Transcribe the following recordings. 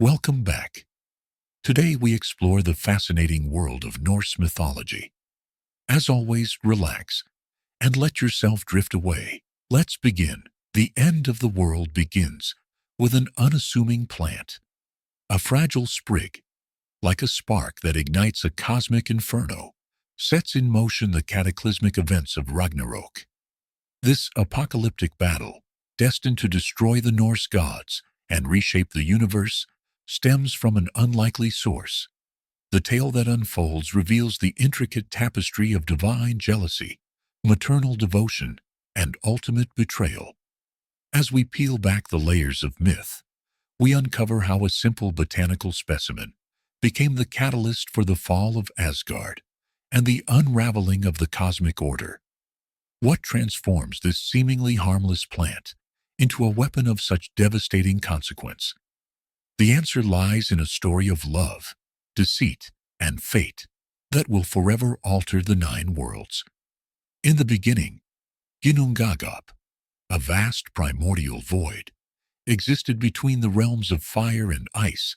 Welcome back. Today we explore the fascinating world of Norse mythology. As always, relax and let yourself drift away. Let's begin. The end of the world begins with an unassuming plant, a fragile sprig, like a spark that ignites a cosmic inferno, sets in motion the cataclysmic events of Ragnarok. This apocalyptic battle, destined to destroy the Norse gods and reshape the universe, stems from an unlikely source. The tale that unfolds reveals the intricate tapestry of divine jealousy, maternal devotion, and ultimate betrayal. As we peel back the layers of myth, we uncover how a simple botanical specimen became the catalyst for the fall of Asgard and the unraveling of the cosmic order. What transforms this seemingly harmless plant into a weapon of such devastating consequence? The answer lies in a story of love, deceit, and fate that will forever alter the nine worlds. In the beginning, Ginnungagap, a vast primordial void, existed between the realms of fire and ice.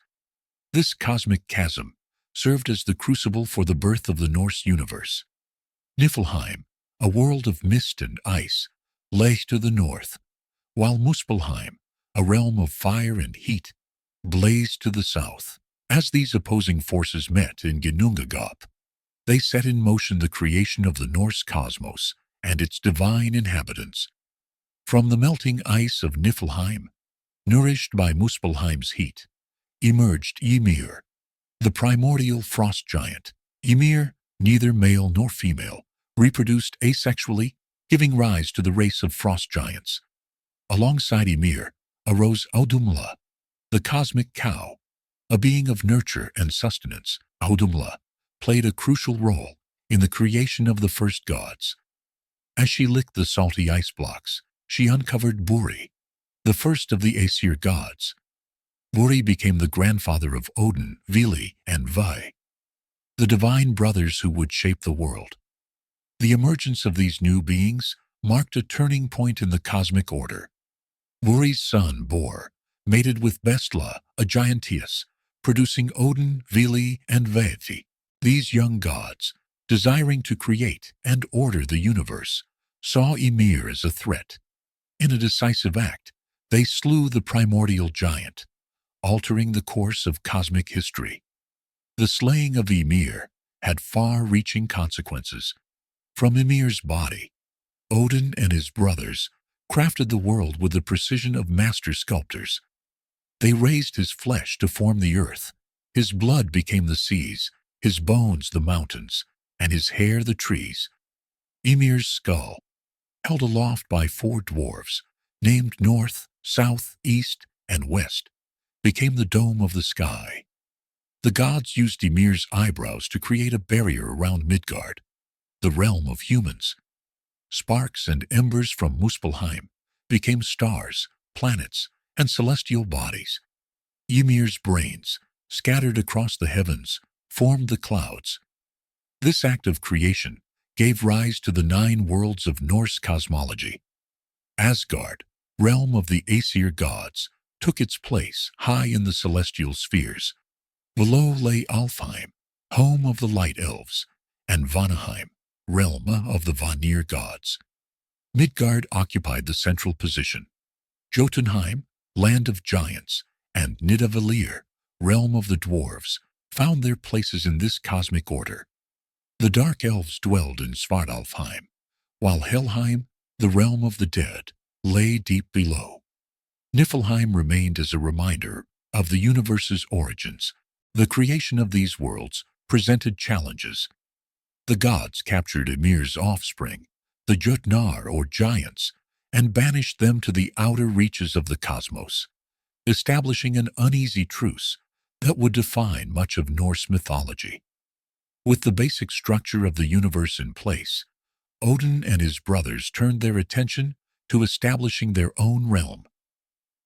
This cosmic chasm served as the crucible for the birth of the Norse universe. Niflheim, a world of mist and ice, lay to the north, while Muspelheim, a realm of fire and heat, blazed to the south. As these opposing forces met in Ginnungagap, they set in motion the creation of the Norse cosmos and its divine inhabitants. From the melting ice of Niflheim, nourished by Muspelheim's heat, emerged Ymir, the primordial frost giant. Ymir, neither male nor female, reproduced asexually, giving rise to the race of frost giants. Alongside Ymir arose Audumla, the cosmic cow, a being of nurture and sustenance. Audumla played a crucial role in the creation of the first gods. As she licked the salty ice blocks, she uncovered Buri, the first of the Aesir gods. Buri became the grandfather of Odin, Vili, and Vi, the divine brothers who would shape the world. The emergence of these new beings marked a turning point in the cosmic order. Buri's son, Bor, mated with Bestla, a giantess, producing Odin, Vili, and Veithi. These young gods, desiring to create and order the universe, saw Ymir as a threat. In a decisive act, they slew the primordial giant, altering the course of cosmic history. The slaying of Ymir had far-reaching consequences. From Ymir's body, Odin and his brothers crafted the world with the precision of master sculptors. They raised his flesh to form the earth. His blood became the seas, his bones the mountains, and his hair the trees. Ymir's skull, held aloft by four dwarves, named North, South, East, and West, became the dome of the sky. The gods used Ymir's eyebrows to create a barrier around Midgard, the realm of humans. Sparks and embers from Muspelheim became stars, planets, and celestial bodies. Ymir's brains, scattered across the heavens, formed the clouds. This act of creation gave rise to the nine worlds of Norse cosmology. Asgard, realm of the Aesir gods, took its place high in the celestial spheres. Below lay Alfheim, home of the light elves, and Vanaheim, realm of the Vanir gods. Midgard occupied the central position. Jotunheim, land of giants, and Nidavellir, realm of the dwarves, found their places in this cosmic order. The dark elves dwelled in Svartalfheim, while Helheim, the realm of the dead, lay deep below. Niflheim remained as a reminder of the universe's origins. The creation of these worlds presented challenges. The gods captured Ymir's offspring, the Jotnar or giants, and banished them to the outer reaches of the cosmos, establishing an uneasy truce that would define much of Norse mythology. With the basic structure of the universe in place, Odin and his brothers turned their attention to establishing their own realm.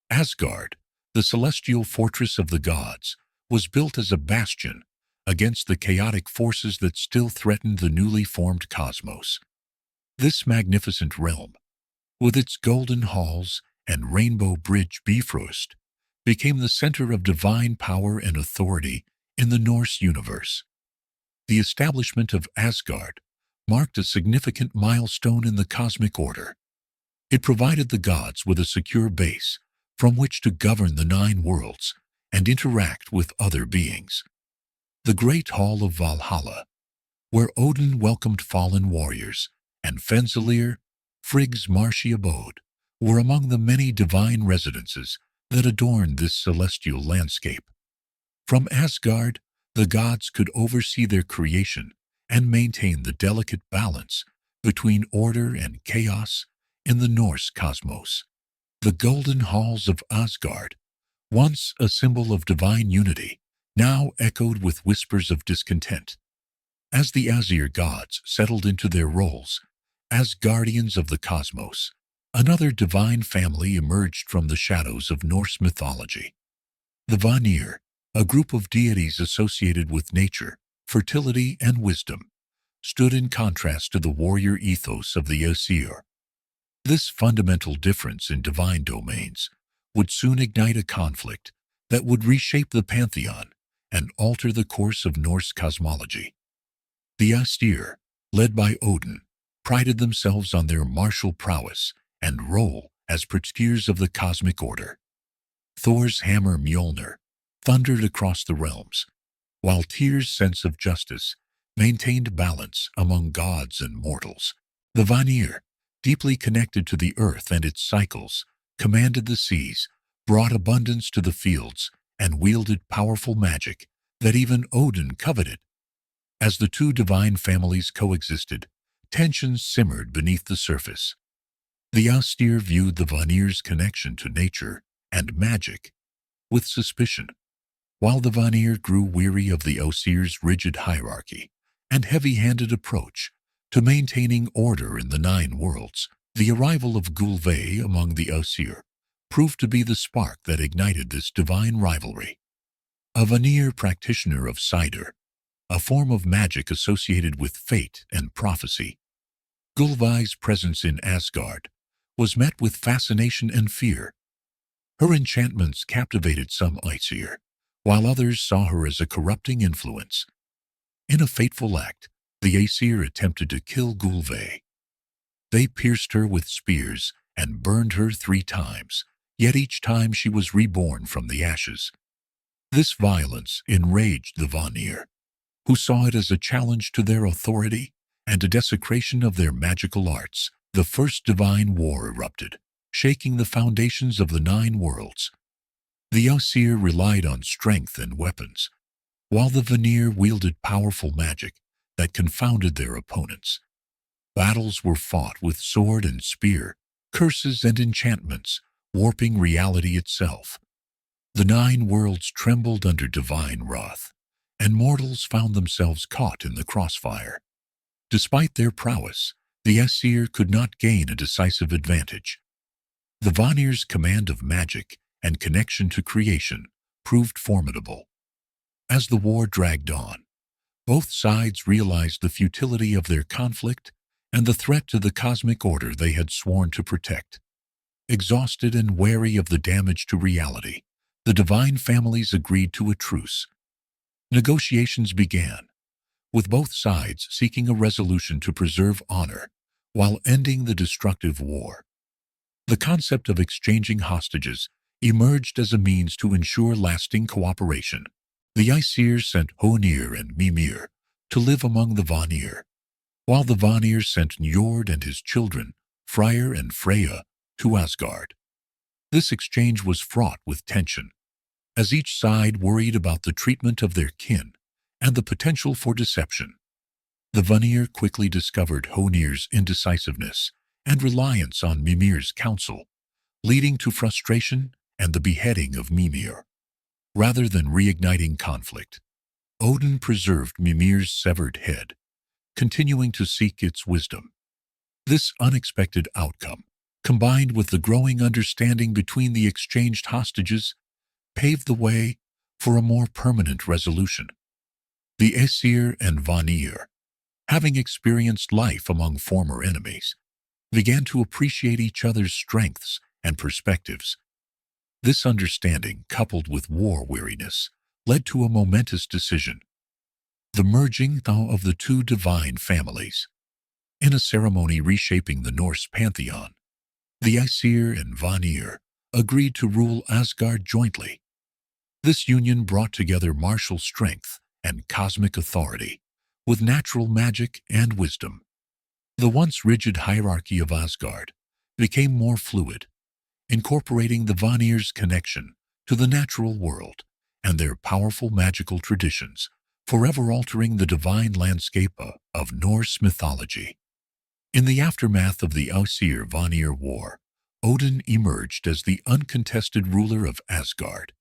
Asgard, the celestial fortress of the gods, was built as a bastion against the chaotic forces that still threatened the newly formed cosmos. This magnificent realm, with its golden halls and rainbow bridge Bifrost, became the center of divine power and authority in the Norse universe. The establishment of Asgard marked a significant milestone in the cosmic order. It provided the gods with a secure base from which to govern the nine worlds and interact with other beings. The Great Hall of Valhalla, where Odin welcomed fallen warriors, and Fensalir, Frigg's marshy abode, were among the many divine residences that adorned this celestial landscape. From Asgard, the gods could oversee their creation and maintain the delicate balance between order and chaos in the Norse cosmos. The golden halls of Asgard, once a symbol of divine unity, now echoed with whispers of discontent. As the Aesir gods settled into their roles as guardians of the cosmos, another divine family emerged from the shadows of Norse mythology. The Vanir, a group of deities associated with nature, fertility, and wisdom, stood in contrast to the warrior ethos of the Aesir. This fundamental difference in divine domains would soon ignite a conflict that would reshape the pantheon and alter the course of Norse cosmology. The Aesir, led by Odin, prided themselves on their martial prowess and role as protectors of the cosmic order. Thor's hammer Mjolnir thundered across the realms, while Tyr's sense of justice maintained balance among gods and mortals. The Vanir, deeply connected to the earth and its cycles, commanded the seas, brought abundance to the fields, and wielded powerful magic that even Odin coveted. As the two divine families coexisted, tensions simmered beneath the surface. The Aesir viewed the Vanir's connection to nature and magic with suspicion, while the Vanir grew weary of the Aesir's rigid hierarchy and heavy-handed approach to maintaining order in the nine worlds. The arrival of Gulve among the Aesir proved to be the spark that ignited this divine rivalry. A Vanir practitioner of Cider, a form of magic associated with fate and prophecy, Gulve's presence in Asgard was met with fascination and fear. Her enchantments captivated some Aesir, while others saw her as a corrupting influence. In a fateful act, the Aesir attempted to kill Gulve. They pierced her with spears and burned her 3 times, yet each time she was reborn from the ashes. This violence enraged the Vanir, who saw it as a challenge to their authority and a desecration of their magical arts. The first divine war erupted, shaking the foundations of the nine worlds. The Aesir relied on strength and weapons, while the Vanir wielded powerful magic that confounded their opponents. Battles were fought with sword and spear, curses and enchantments, warping reality itself. The nine worlds trembled under divine wrath, and mortals found themselves caught in the crossfire. Despite their prowess, the Aesir could not gain a decisive advantage. The Vanir's command of magic and connection to creation proved formidable. As the war dragged on, both sides realized the futility of their conflict and the threat to the cosmic order they had sworn to protect. Exhausted and wary of the damage to reality, the divine families agreed to a truce. Negotiations began, with both sides seeking a resolution to preserve honor while ending the destructive war. The concept of exchanging hostages emerged as a means to ensure lasting cooperation. The Aesir sent Honir and Mimir to live among the Vanir, while the Vanir sent Njord and his children, Freyr and Freya, to Asgard. This exchange was fraught with tension, as each side worried about the treatment of their kin and the potential for deception. The Vanir quickly discovered Honir's indecisiveness and reliance on Mimir's counsel, leading to frustration and the beheading of Mimir. Rather than reigniting conflict, Odin preserved Mimir's severed head, continuing to seek its wisdom. This unexpected outcome, combined with the growing understanding between the exchanged hostages, paved the way for a more permanent resolution. The Aesir and Vanir, having experienced life among former enemies, began to appreciate each other's strengths and perspectives. This understanding, coupled with war weariness, led to a momentous decision, the merging now of the two divine families. In a ceremony reshaping the Norse pantheon, the Aesir and Vanir agreed to rule Asgard jointly. This union brought together martial strength and cosmic authority, with natural magic and wisdom. The once rigid hierarchy of Asgard became more fluid, incorporating the Vanir's connection to the natural world and their powerful magical traditions, forever altering the divine landscape of Norse mythology. In the aftermath of the Aesir-Vanir War, Odin emerged as the uncontested ruler of Asgard.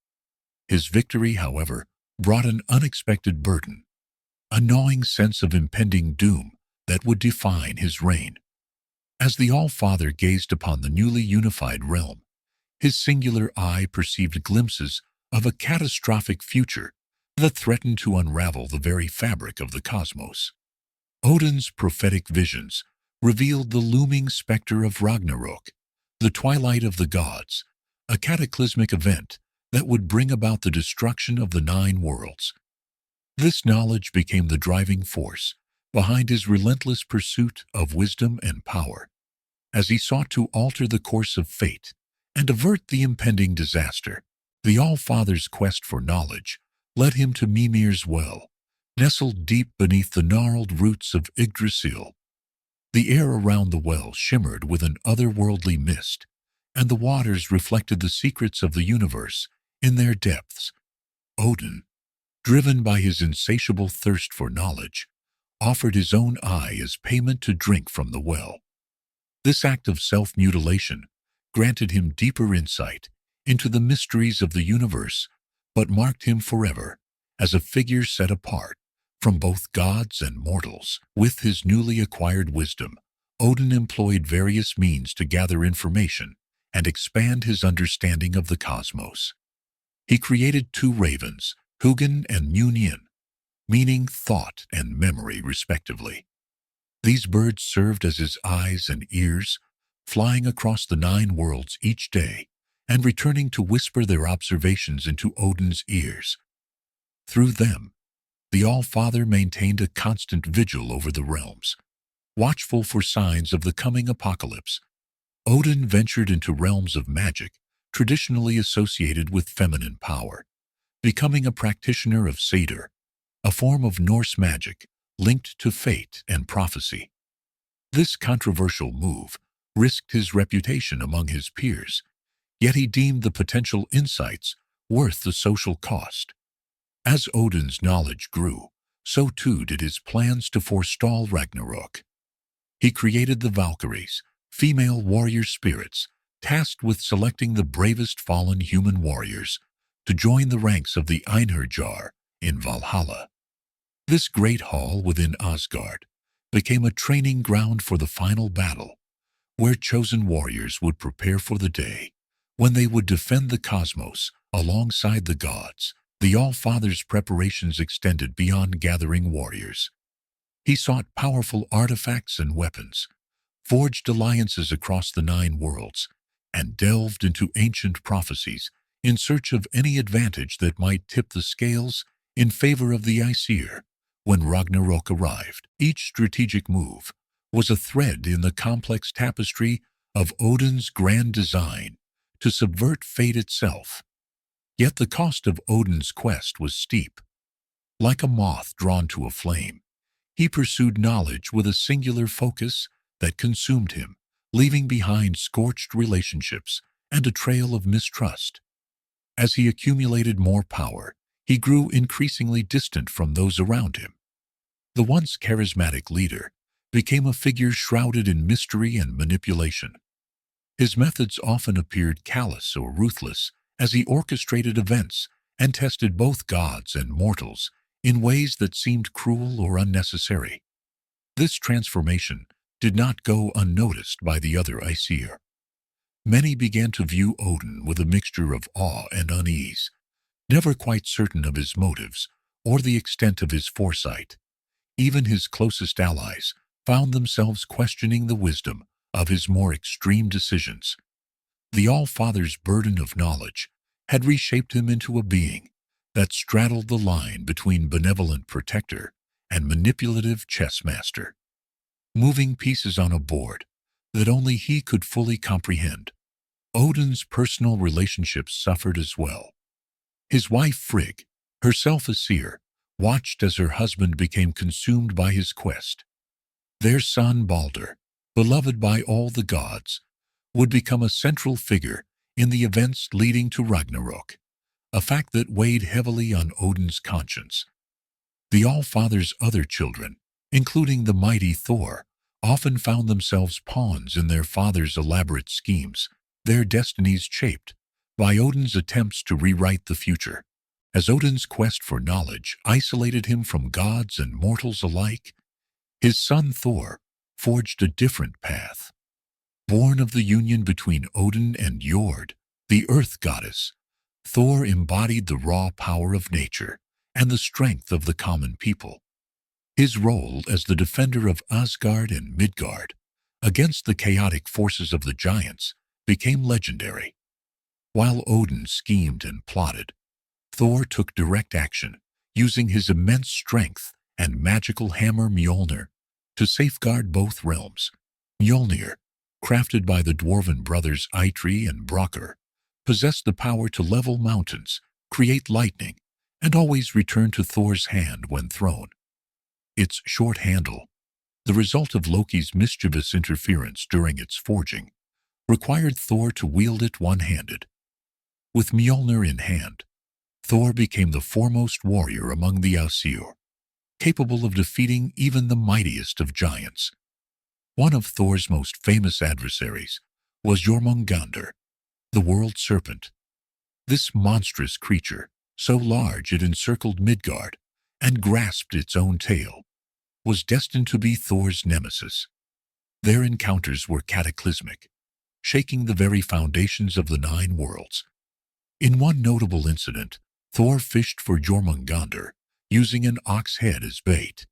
His victory, however, brought an unexpected burden, a gnawing sense of impending doom that would define his reign. As the All-Father gazed upon the newly unified realm, his singular eye perceived glimpses of a catastrophic future that threatened to unravel the very fabric of the cosmos. Odin's prophetic visions revealed the looming specter of Ragnarok, the twilight of the gods, a cataclysmic event that would bring about the destruction of the 9 worlds. This knowledge became the driving force behind his relentless pursuit of wisdom and power, as he sought to alter the course of fate and avert the impending disaster. The All-Father's quest for knowledge led him to Mimir's well, nestled deep beneath the gnarled roots of Yggdrasil. The air around the well shimmered with an otherworldly mist, and the waters reflected the secrets of the universe in their depths. Odin, driven by his insatiable thirst for knowledge, offered his own eye as payment to drink from the well. This act of self-mutilation granted him deeper insight into the mysteries of the universe, but marked him forever as a figure set apart from both gods and mortals. With his newly acquired wisdom, Odin employed various means to gather information and expand his understanding of the cosmos. He created 2 ravens, Hugin and Munin, meaning thought and memory respectively. These birds served as his eyes and ears, flying across the 9 worlds each day and returning to whisper their observations into Odin's ears. Through them, the All-Father maintained a constant vigil over the realms, watchful for signs of the coming apocalypse. Odin ventured into realms of magic traditionally associated with feminine power, becoming a practitioner of Satyr, a form of Norse magic linked to fate and prophecy. This controversial move risked his reputation among his peers, yet he deemed the potential insights worth the social cost. As Odin's knowledge grew, so too did his plans to forestall Ragnarok. He created the Valkyries, female warrior spirits, tasked with selecting the bravest fallen human warriors to join the ranks of the Einherjar in Valhalla. This great hall within Asgard became a training ground for the final battle, where chosen warriors would prepare for the day when they would defend the cosmos alongside the gods. The All-Father's preparations extended beyond gathering warriors. He sought powerful artifacts and weapons, forged alliances across the 9 worlds, and delved into ancient prophecies in search of any advantage that might tip the scales in favor of the Aesir. When Ragnarok arrived, each strategic move was a thread in the complex tapestry of Odin's grand design to subvert fate itself. Yet the cost of Odin's quest was steep. Like a moth drawn to a flame, he pursued knowledge with a singular focus that consumed him, leaving behind scorched relationships and a trail of mistrust. As he accumulated more power, he grew increasingly distant from those around him. The once charismatic leader became a figure shrouded in mystery and manipulation. His methods often appeared callous or ruthless as he orchestrated events and tested both gods and mortals in ways that seemed cruel or unnecessary. This transformation did not go unnoticed by the other Aesir. Many began to view Odin with a mixture of awe and unease, never quite certain of his motives or the extent of his foresight. Even his closest allies found themselves questioning the wisdom of his more extreme decisions. The All-Father's burden of knowledge had reshaped him into a being that straddled the line between benevolent protector and manipulative chess master, moving pieces on a board that only he could fully comprehend. Odin's personal relationships suffered as well. His wife Frigg, herself a seer, watched as her husband became consumed by his quest. Their son Balder, beloved by all the gods, would become a central figure in the events leading to Ragnarok, a fact that weighed heavily on Odin's conscience. The All-Father's other children, including the mighty Thor, often found themselves pawns in their father's elaborate schemes, their destinies shaped by Odin's attempts to rewrite the future. As Odin's quest for knowledge isolated him from gods and mortals alike, his son Thor forged a different path. Born of the union between Odin and Jord, the earth goddess, Thor embodied the raw power of nature and the strength of the common people. His role as the defender of Asgard and Midgard against the chaotic forces of the giants became legendary. While Odin schemed and plotted, Thor took direct action, using his immense strength and magical hammer Mjolnir to safeguard both realms. Mjolnir, crafted by the dwarven brothers Eitri and Brokkr, possessed the power to level mountains, create lightning, and always return to Thor's hand when thrown. Its short handle, the result of Loki's mischievous interference during its forging, required Thor to wield it one-handed. With Mjolnir in hand, Thor became the foremost warrior among the Aesir, capable of defeating even the mightiest of giants. One of Thor's most famous adversaries was Jormungandr, the world serpent. This monstrous creature, so large it encircled Midgard and grasped its own tail, was destined to be Thor's nemesis. Their encounters were cataclysmic, shaking the very foundations of the nine worlds. In one notable incident, Thor fished for Jormungandr, using an ox head as bait.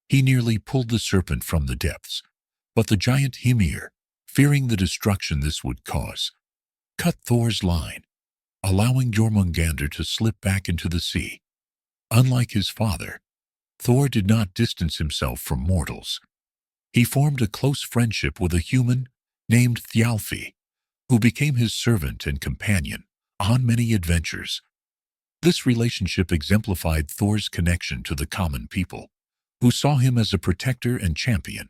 He nearly pulled the serpent from the depths, but the giant Hymir, fearing the destruction this would cause, cut Thor's line, allowing Jormungandr to slip back into the sea. Unlike his father, Thor did not distance himself from mortals. He formed a close friendship with a human named Thjalfi, who became his servant and companion on many adventures. This relationship exemplified Thor's connection to the common people, who saw him as a protector and champion.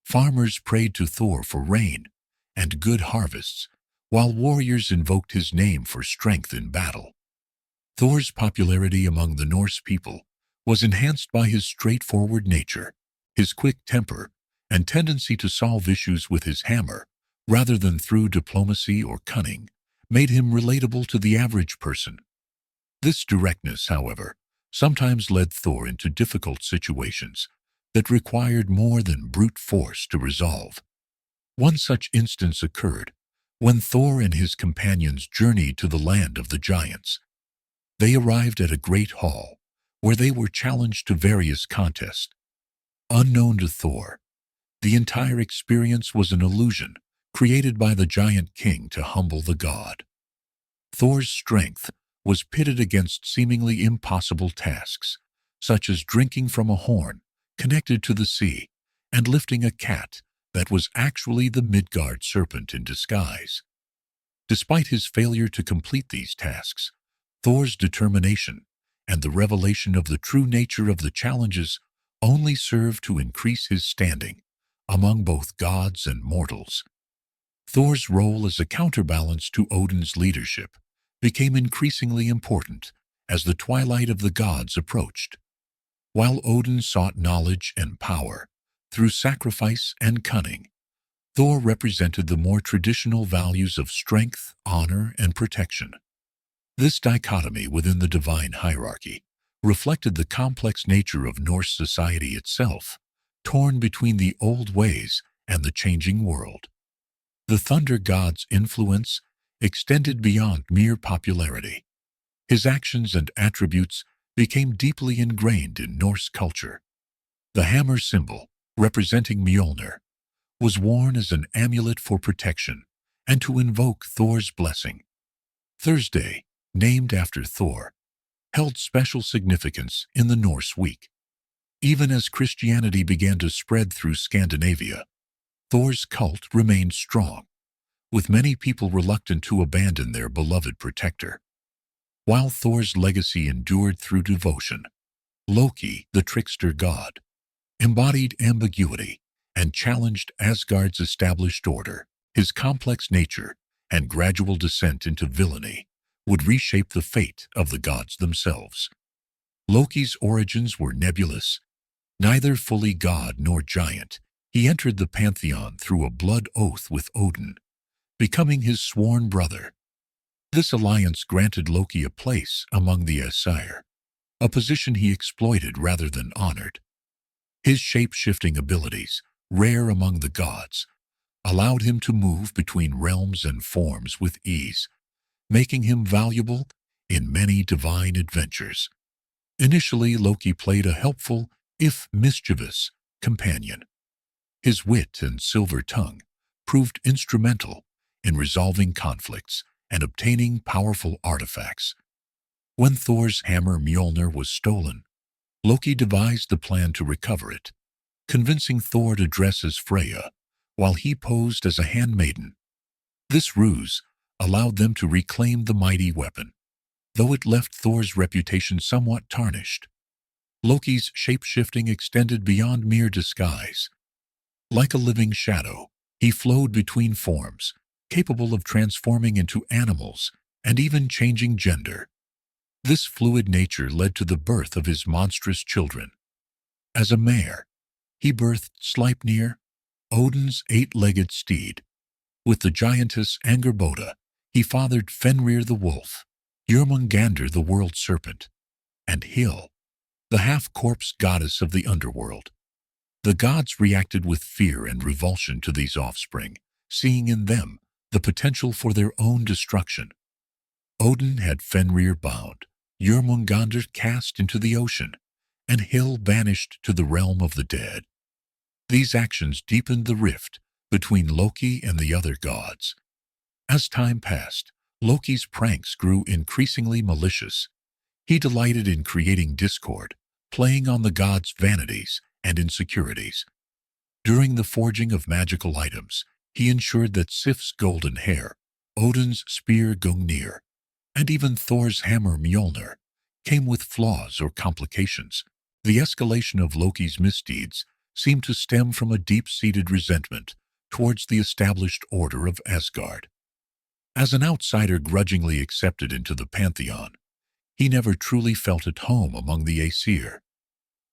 Farmers prayed to Thor for rain and good harvests, while warriors invoked his name for strength in battle. Thor's popularity among the Norse people was enhanced by his straightforward nature, his quick temper, and tendency to solve issues with his hammer, rather than through diplomacy or cunning, made him relatable to the average person. This directness, however, sometimes led Thor into difficult situations that required more than brute force to resolve. One such instance occurred when Thor and his companions journeyed to the land of the giants. They arrived at a great hall, where they were challenged to various contests. Unknown to Thor, the entire experience was an illusion created by the giant king to humble the god. Thor's strength was pitted against seemingly impossible tasks, such as drinking from a horn connected to the sea and lifting a cat that was actually the Midgard serpent in disguise. Despite his failure to complete these tasks, Thor's determination and the revelation of the true nature of the challenges only served to increase his standing among both gods and mortals. Thor's role as a counterbalance to Odin's leadership became increasingly important as the twilight of the gods approached. While Odin sought knowledge and power through sacrifice and cunning, Thor represented the more traditional values of strength, honor, and protection. This dichotomy within the divine hierarchy reflected the complex nature of Norse society itself, torn between the old ways and the changing world. The thunder god's influence extended beyond mere popularity. His actions and attributes became deeply ingrained in Norse culture. The hammer symbol, representing Mjolnir, was worn as an amulet for protection and to invoke Thor's blessing. Thursday, named after Thor, held special significance in the Norse week. Even as Christianity began to spread through Scandinavia, Thor's cult remained strong, with many people reluctant to abandon their beloved protector. While Thor's legacy endured through devotion, Loki, the trickster god, embodied ambiguity and challenged Asgard's established order. His complex nature and gradual descent into villainy would reshape the fate of the gods themselves. Loki's origins were nebulous. Neither fully god nor giant, he entered the pantheon through a blood oath with Odin, becoming his sworn brother. This alliance granted Loki a place among the Aesir, a position he exploited rather than honored. His shape-shifting abilities, rare among the gods, allowed him to move between realms and forms with ease, making him valuable in many divine adventures. Initially, Loki played a helpful, if mischievous, companion. His wit and silver tongue proved instrumental in resolving conflicts and obtaining powerful artifacts. When Thor's hammer Mjolnir was stolen, Loki devised the plan to recover it, convincing Thor to dress as Freya while he posed as a handmaiden. This ruse allowed them to reclaim the mighty weapon, though it left Thor's reputation somewhat tarnished. Loki's shape-shifting extended beyond mere disguise. Like a living shadow, he flowed between forms, capable of transforming into animals and even changing gender. This fluid nature led to the birth of his monstrous children. As a mare, he birthed Sleipnir, Odin's eight-legged steed. With the giantess Angerboda, he fathered Fenrir the wolf, Jörmungandr the world serpent, and Hel, the half-corpse goddess of the underworld. The gods reacted with fear and revulsion to these offspring, seeing in them the potential for their own destruction. Odin had Fenrir bound, Jörmungandr cast into the ocean, and Hel banished to the realm of the dead. These actions deepened the rift between Loki and the other gods. As time passed, Loki's pranks grew increasingly malicious. He delighted in creating discord, playing on the gods' vanities and insecurities. During the forging of magical items, he ensured that Sif's golden hair, Odin's spear Gungnir, and even Thor's hammer Mjolnir came with flaws or complications. The escalation of Loki's misdeeds seemed to stem from a deep-seated resentment towards the established order of Asgard. As an outsider grudgingly accepted into the pantheon, he never truly felt at home among the Aesir.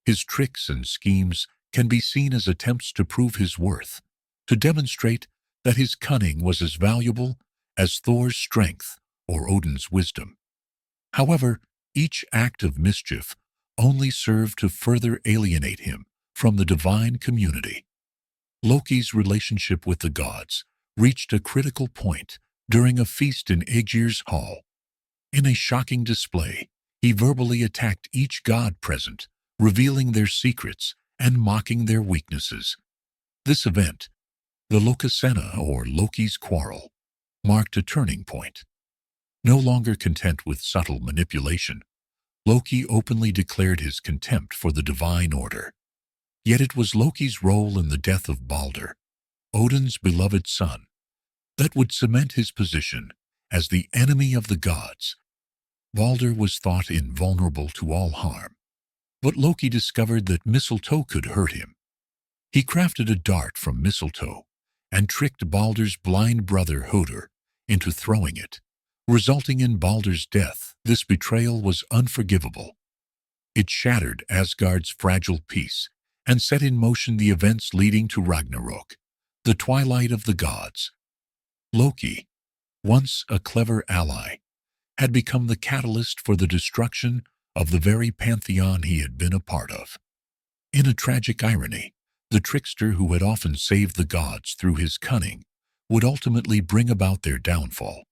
His tricks and schemes can be seen as attempts to prove his worth, to demonstrate that his cunning was as valuable as Thor's strength or Odin's wisdom. However, each act of mischief only served to further alienate him from the divine community. Loki's relationship with the gods reached a critical point during a feast in Aegir's hall. In a shocking display, he verbally attacked each god present, revealing their secrets and mocking their weaknesses. This event, the Lokasena or Loki's quarrel, marked a turning point. No longer content with subtle manipulation, Loki openly declared his contempt for the divine order. Yet it was Loki's role in the death of Baldur, Odin's beloved son, that would cement his position as the enemy of the gods. Baldur was thought invulnerable to all harm, but Loki discovered that mistletoe could hurt him. He crafted a dart from mistletoe and tricked Baldur's blind brother Hodur into throwing it, resulting in Baldur's death. This betrayal was unforgivable. It shattered Asgard's fragile peace and set in motion the events leading to Ragnarok, the twilight of the gods. Loki, once a clever ally, had become the catalyst for the destruction of the very pantheon he had been a part of. In a tragic irony, the trickster who had often saved the gods through his cunning would ultimately bring about their downfall,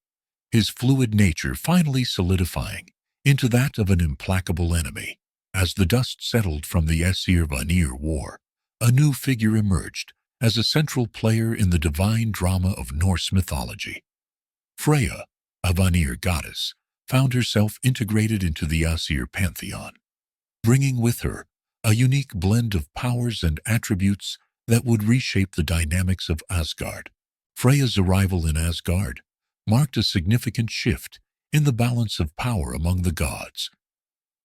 his fluid nature finally solidifying into that of an implacable enemy. As the dust settled from the Aesir-Vanir war, a new figure emerged, as a central player in the divine drama of Norse mythology. Freya, a Vanir goddess, found herself integrated into the Aesir pantheon, bringing with her a unique blend of powers and attributes that would reshape the dynamics of Asgard. Freya's arrival in Asgard marked a significant shift in the balance of power among the gods.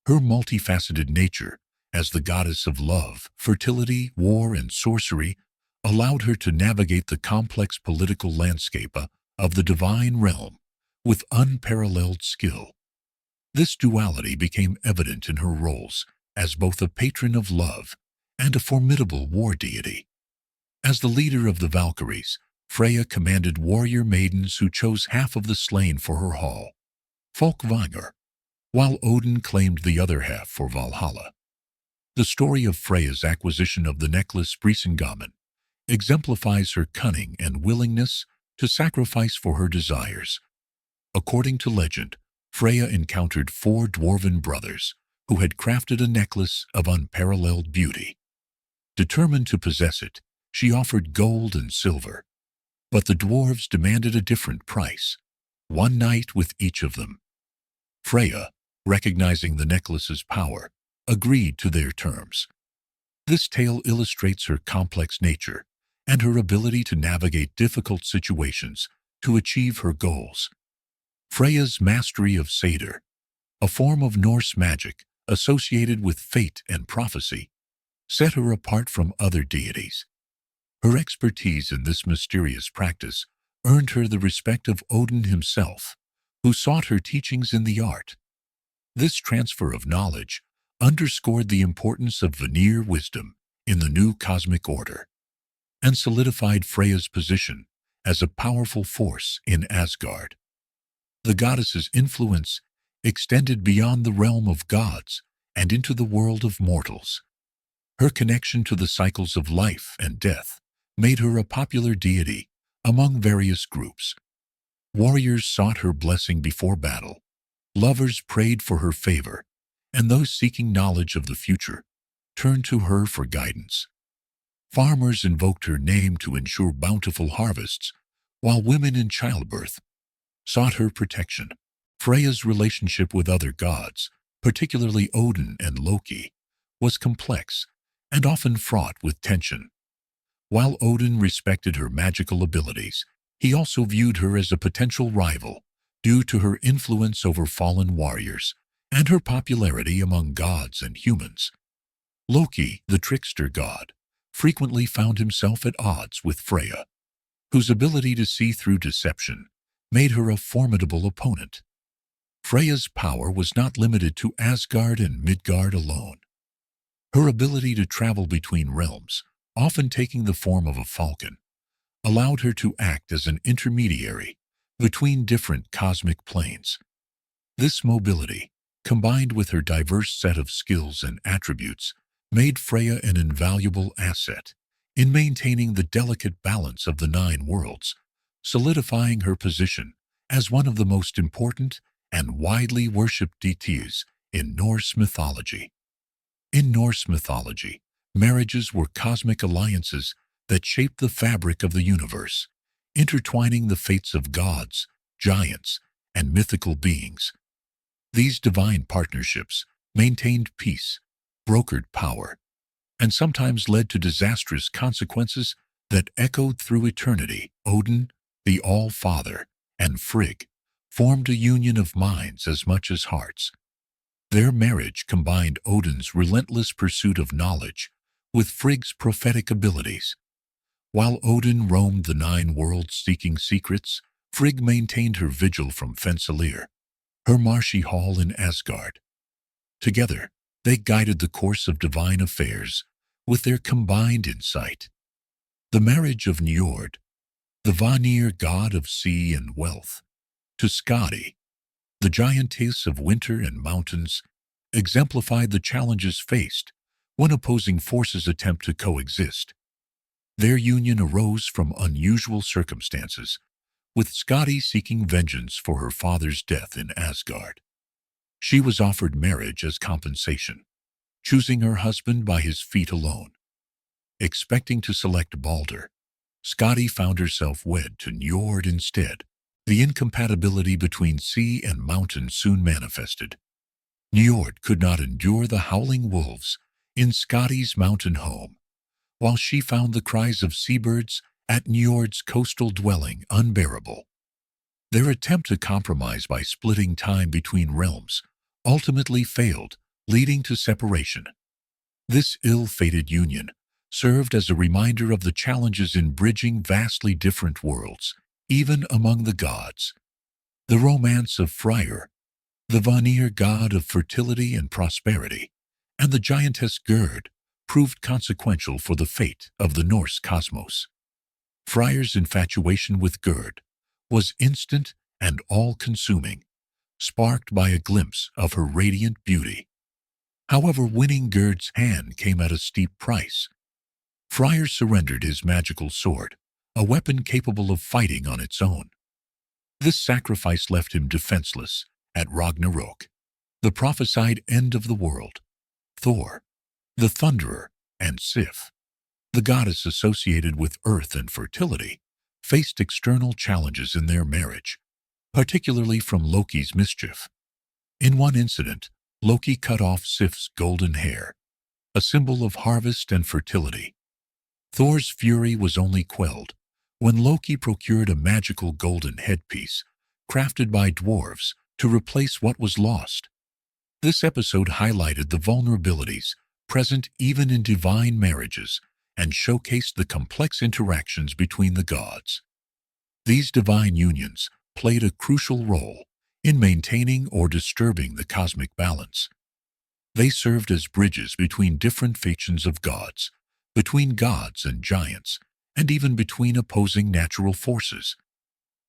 Her multifaceted nature as the goddess of love, fertility, war, and sorcery allowed her to navigate the complex political landscape of the divine realm with unparalleled skill. This duality became evident in her roles as both a patron of love and a formidable war deity. As the leader of the Valkyries, Freya commanded warrior maidens who chose half of the slain for her hall, Fimbulwinter, while Odin claimed the other half for Valhalla. The story of Freya's acquisition of the necklace Brisingamen exemplifies her cunning and willingness to sacrifice for her desires. According to legend, Freya encountered 4 dwarven brothers who had crafted a necklace of unparalleled beauty. Determined to possess it, she offered gold and silver, but the dwarves demanded a different price, one night with each of them. Freya, recognizing the necklace's power, agreed to their terms. This tale illustrates her complex nature and her ability to navigate difficult situations to achieve her goals. Freya's mastery of Seder, a form of Norse magic associated with fate and prophecy, set her apart from other deities. Her expertise in this mysterious practice earned her the respect of Odin himself, who sought her teachings in the art. This transfer of knowledge underscored the importance of Vanir wisdom in the new cosmic order and solidified Freya's position as a powerful force in Asgard. The goddess's influence extended beyond the realm of gods and into the world of mortals. Her connection to the cycles of life and death made her a popular deity among various groups. Warriors sought her blessing before battle, lovers prayed for her favor, and those seeking knowledge of the future turned to her for guidance. Farmers invoked her name to ensure bountiful harvests, while women in childbirth sought her protection. Freya's relationship with other gods, particularly Odin and Loki, was complex and often fraught with tension. While Odin respected her magical abilities, he also viewed her as a potential rival due to her influence over fallen warriors and her popularity among gods and humans. Loki, the trickster god, frequently found himself at odds with Freya, whose ability to see through deception made her a formidable opponent. Freya's power was not limited to Asgard and Midgard alone. Her ability to travel between realms, often taking the form of a falcon, allowed her to act as an intermediary between different cosmic planes. This mobility, combined with her diverse set of skills and attributes, made Freya an invaluable asset in maintaining the delicate balance of the 9 worlds, solidifying her position as one of the most important and widely worshipped deities in Norse mythology. In Norse mythology, marriages were cosmic alliances that shaped the fabric of the universe, intertwining the fates of gods, giants, and mythical beings. These divine partnerships maintained peace, brokered power, and sometimes led to disastrous consequences that echoed through eternity. Odin, the All-Father, and Frigg formed a union of minds as much as hearts. Their marriage combined Odin's relentless pursuit of knowledge with Frigg's prophetic abilities. While Odin roamed the 9 worlds seeking secrets, Frigg maintained her vigil from Fimbulwinter, her marshy hall in Asgard. Together, they guided the course of divine affairs with their combined insight. The marriage of Njord, the Vanir god of sea and wealth, to Skadi, the giantess of winter and mountains, exemplified the challenges faced when opposing forces attempt to coexist. Their union arose from unusual circumstances, with Skadi seeking vengeance for her father's death in Asgard. She was offered marriage as compensation, choosing her husband by his feet alone. expecting to select Balder, Skadi found herself wed to Njord instead. The incompatibility between sea and mountain soon manifested. Njord could not endure the howling wolves in Skadi's mountain home, while she found the cries of seabirds at Njord's coastal dwelling unbearable. Their attempt to compromise by splitting time between realms ultimately failed, leading to separation. This ill-fated union served as a reminder of the challenges in bridging vastly different worlds, even among the gods. The romance of Freyr, the Vanir god of fertility and prosperity, and the giantess Gerd proved consequential for the fate of the Norse cosmos. Freyr's infatuation with Gerd was instant and all-consuming, sparked by a glimpse of her radiant beauty. However, winning Gerd's hand came at a steep price. Freyr surrendered his magical sword, a weapon capable of fighting on its own. This sacrifice left him defenseless at Ragnarök, the prophesied end of the world. Thor, the Thunderer, and Sif, the goddess associated with earth and fertility, faced external challenges in their marriage, particularly from Loki's mischief. In one incident, Loki cut off Sif's golden hair, a symbol of harvest and fertility. Thor's fury was only quelled when Loki procured a magical golden headpiece crafted by dwarves to replace what was lost. This episode highlighted the vulnerabilities present even in divine marriages and showcased the complex interactions between the gods. These divine unions played a crucial role in maintaining or disturbing the cosmic balance. They served as bridges between different factions of gods, between gods and giants, and even between opposing natural forces.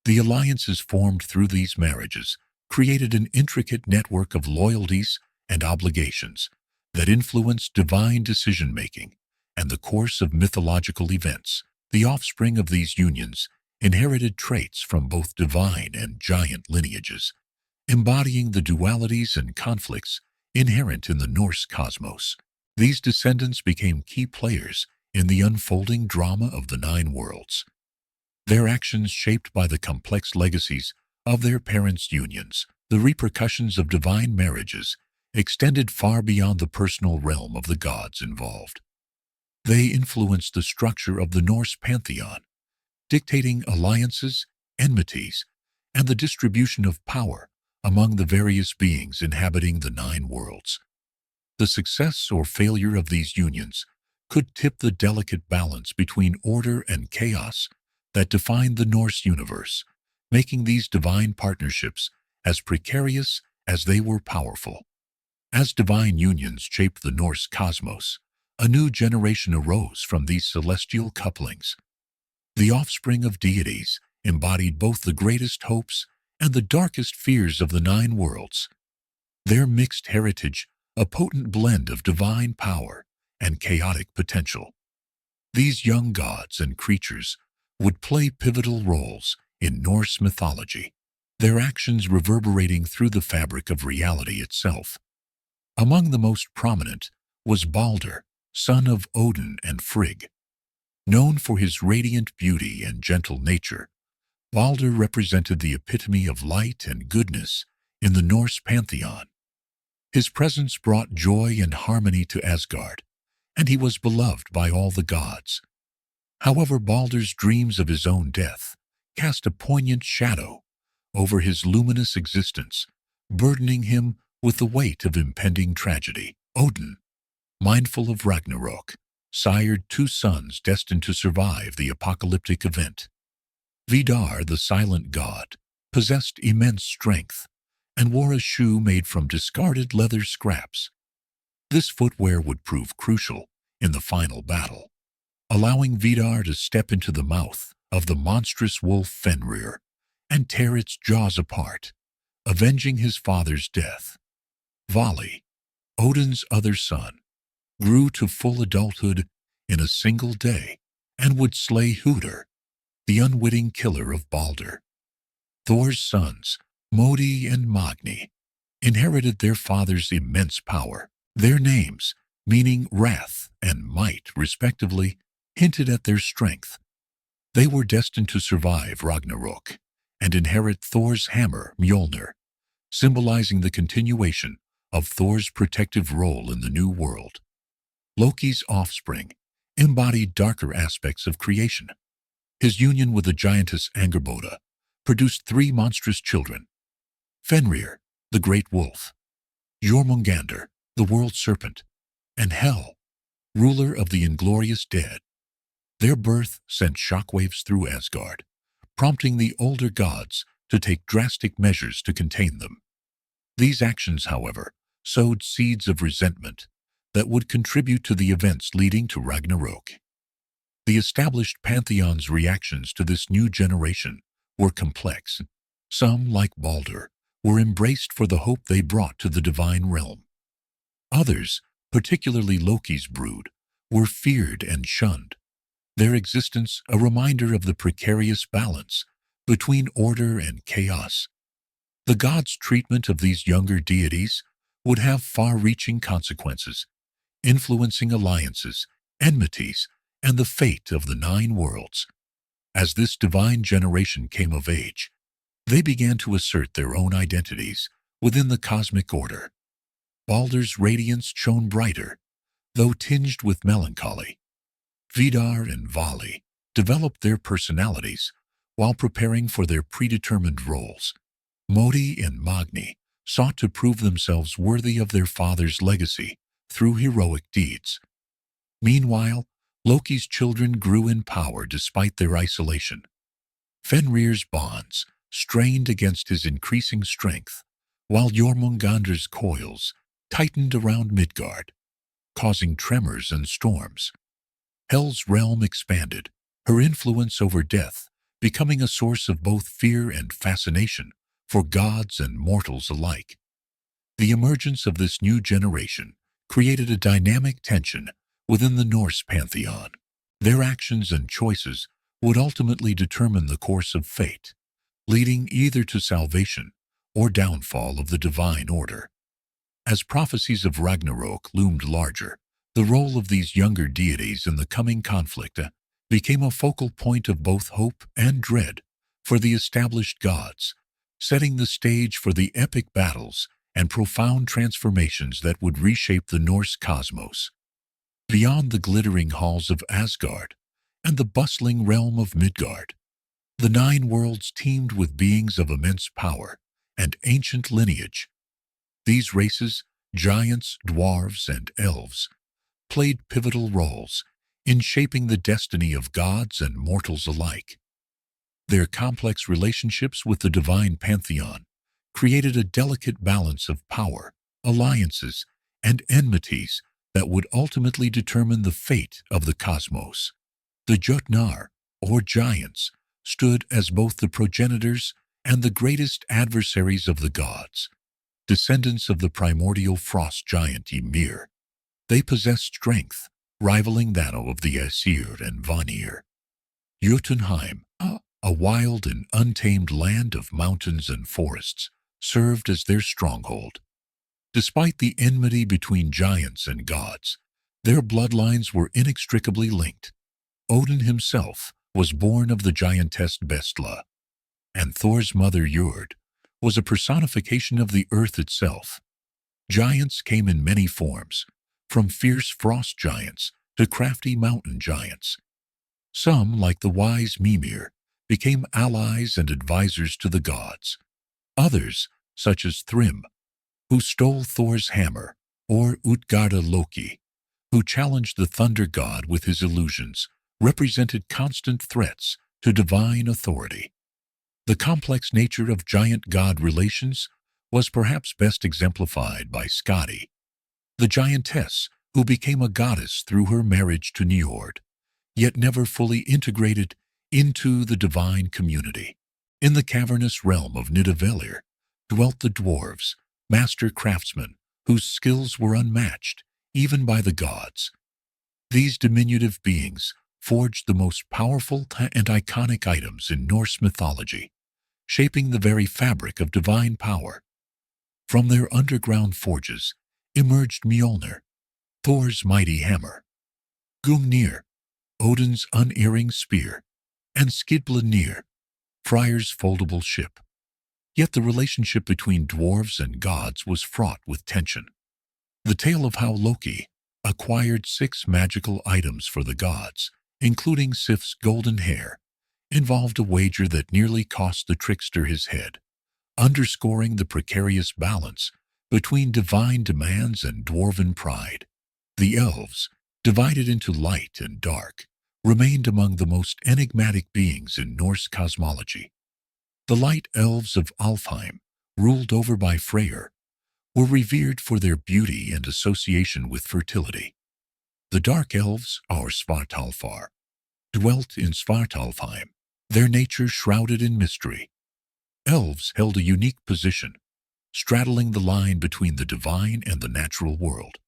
The alliances formed through these marriages created an intricate network of loyalties and obligations that influenced divine decision-making and the course of mythological events. The offspring of these unions inherited traits from both divine and giant lineages, embodying the dualities and conflicts inherent in the Norse cosmos. These descendants became key players in the unfolding drama of the Nine Worlds. Their actions shaped by the complex legacies of their parents' unions. The repercussions of divine marriages extended far beyond the personal realm of the gods involved. They influenced the structure of the Norse pantheon, dictating alliances, enmities, and the distribution of power among the various beings inhabiting the Nine Worlds. The success or failure of these unions could tip the delicate balance between order and chaos that defined the Norse universe, making these divine partnerships as precarious as they were powerful. As divine unions shaped the Norse cosmos, a new generation arose from these celestial couplings. The offspring of deities embodied both the greatest hopes and the darkest fears of the Nine Worlds. Their mixed heritage, a potent blend of divine power and chaotic potential. These young gods and creatures would play pivotal roles in Norse mythology, their actions reverberating through the fabric of reality itself. Among the most prominent was Balder, son of Odin and Frigg. Known for his radiant beauty and gentle nature, Balder represented the epitome of light and goodness in the Norse pantheon. His presence brought joy and harmony to Asgard, and he was beloved by all the gods. However, Balder's dreams of his own death cast a poignant shadow over his luminous existence, burdening him with the weight of impending tragedy. Odin, mindful of Ragnarök, sired two sons destined to survive the apocalyptic event. Vidar, the silent god, possessed immense strength and wore a shoe made from discarded leather scraps. This footwear would prove crucial in the final battle, allowing Vidar to step into the mouth of the monstrous wolf Fenrir and tear its jaws apart, avenging his father's death. Vali, Odin's other son, grew to full adulthood in a single day and would slay Húdir, the unwitting killer of Balder. Thor's sons, Modi and Magni, inherited their father's immense power. Their names, meaning wrath and might respectively, hinted at their strength. They were destined to survive Ragnarok and inherit Thor's hammer, Mjolnir, symbolizing the continuation of Thor's protective role in the new world. Loki's offspring embodied darker aspects of creation. His union with the giantess Angerboda produced three monstrous children: Fenrir, the great wolf; Jormungandr, the world serpent; and Hel, ruler of the inglorious dead. Their birth sent shockwaves through Asgard, prompting the older gods to take drastic measures to contain them. These actions, however, sowed seeds of resentment that would contribute to the events leading to Ragnarok. The established pantheon's reactions to this new generation were complex. Some, like Baldur, were embraced for the hope they brought to the divine realm. Others, particularly Loki's brood, were feared and shunned, their existence a reminder of the precarious balance between order and chaos. The gods' treatment of these younger deities would have far-reaching consequences, influencing alliances, enmities, and the fate of the nine worlds. As this divine generation came of age, they began to assert their own identities within the cosmic order. Baldur's radiance shone brighter, though tinged with melancholy. Vidar and Vali developed their personalities while preparing for their predetermined roles. Modi and Magni sought to prove themselves worthy of their father's legacy through heroic deeds. Meanwhile, Loki's children grew in power despite their isolation. Fenrir's bonds strained against his increasing strength, while Jormungandr's coils tightened around Midgard, causing tremors and storms. Hel's realm expanded, her influence over death becoming a source of both fear and fascination for gods and mortals alike. The emergence of this new generation created a dynamic tension within the Norse pantheon. Their actions and choices would ultimately determine the course of fate, leading either to salvation or downfall of the divine order. As prophecies of Ragnarok loomed larger, the role of these younger deities in the coming conflict became a focal point of both hope and dread for the established gods, setting the stage for the epic battles and profound transformations that would reshape the Norse cosmos. Beyond the glittering halls of Asgard and the bustling realm of Midgard, the nine worlds teemed with beings of immense power and ancient lineage. These races, giants, dwarves, and elves, played pivotal roles in shaping the destiny of gods and mortals alike. Their complex relationships with the divine pantheon created a delicate balance of power, alliances, and enmities that would ultimately determine the fate of the cosmos. The Jotnar, or giants, stood as both the progenitors and the greatest adversaries of the gods. Descendants of the primordial frost giant Ymir, they possessed strength rivaling that of the Aesir-Vanir. Jotunheim, a wild and untamed land of mountains and forests, served as their stronghold. Despite the enmity between giants and gods, their bloodlines were inextricably linked. Odin himself was born of the giantess Bestla, and Thor's mother Jord was a personification of the earth itself. Giants came in many forms, from fierce frost giants to crafty mountain giants. Some, like the wise Mimir, became allies and advisors to the gods. Others, such as Thrym, who stole Thor's hammer, or Utgarda Loki, who challenged the thunder god with his illusions, represented constant threats to divine authority. The complex nature of giant-god relations was perhaps best exemplified by Skadi, the giantess who became a goddess through her marriage to Njord, yet never fully integrated into the divine community. In the cavernous realm of Nidavellir dwelt the dwarves, master craftsmen whose skills were unmatched even by the gods. These diminutive beings forged the most powerful and iconic items in Norse mythology, shaping the very fabric of divine power. From their underground forges emerged Mjolnir, Thor's mighty hammer; Gungnir, Odin's unerring spear, and Skidbladnir, Freya's foldable ship. Yet the relationship between dwarves and gods was fraught with tension. The tale of how Loki acquired 6 magical items for the gods, including Sif's golden hair, involved a wager that nearly cost the trickster his head, underscoring the precarious balance between divine demands and dwarven pride. The elves, divided into light and dark, remained among the most enigmatic beings in Norse cosmology. The light elves of Alfheim, ruled over by Freyr, were revered for their beauty and association with fertility. The dark elves, our Svartalfar, dwelt in Svartalfheim, their nature shrouded in mystery. Elves held a unique position, straddling the line between the divine and the natural world.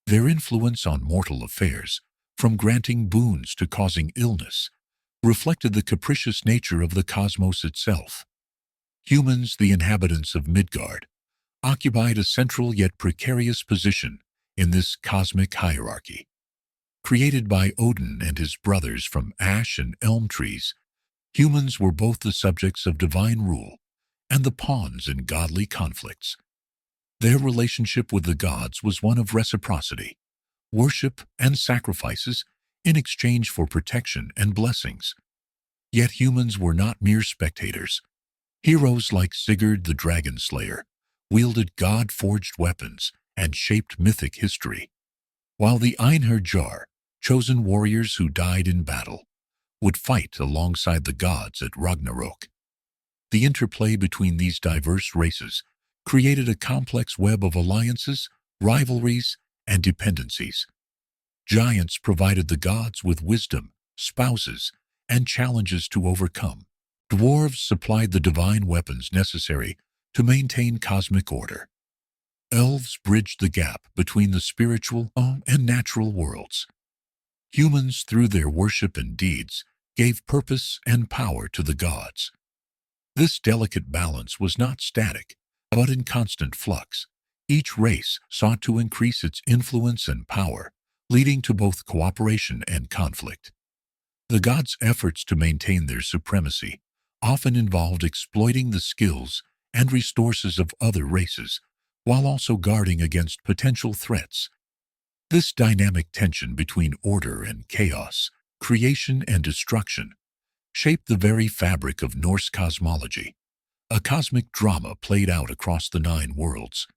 Their influence on mortal affairs, from granting boons to causing illness, reflected the capricious nature of the cosmos itself. Humans, the inhabitants of Midgard, occupied a central yet precarious position in this cosmic hierarchy. Created by Odin and his brothers from ash and elm trees, humans were both the subjects of divine rule and the pawns in godly conflicts. Their relationship with the gods was one of reciprocity, worship, and sacrifices in exchange for protection and blessings. Yet humans were not mere spectators. Heroes like Sigurd the Dragon Slayer wielded god-forged weapons and shaped mythic history, while the Einherjar, chosen warriors who died in battle, would fight alongside the gods at Ragnarok. The interplay between these diverse races created a complex web of alliances, rivalries, and dependencies. Giants provided the gods with wisdom, spouses, and challenges to overcome. Dwarves supplied the divine weapons necessary to maintain cosmic order. Elves bridged the gap between the spiritual and natural worlds. Humans, through their worship and deeds, gave purpose and power to the gods. This delicate balance was not static, but in constant flux. Each race sought to increase its influence and power, leading to both cooperation and conflict. The gods' efforts to maintain their supremacy often involved exploiting the skills and resources of other races, while also guarding against potential threats. This dynamic tension between order and chaos, creation and destruction, shaped the very fabric of Norse cosmology, a cosmic drama played out across the 9 worlds.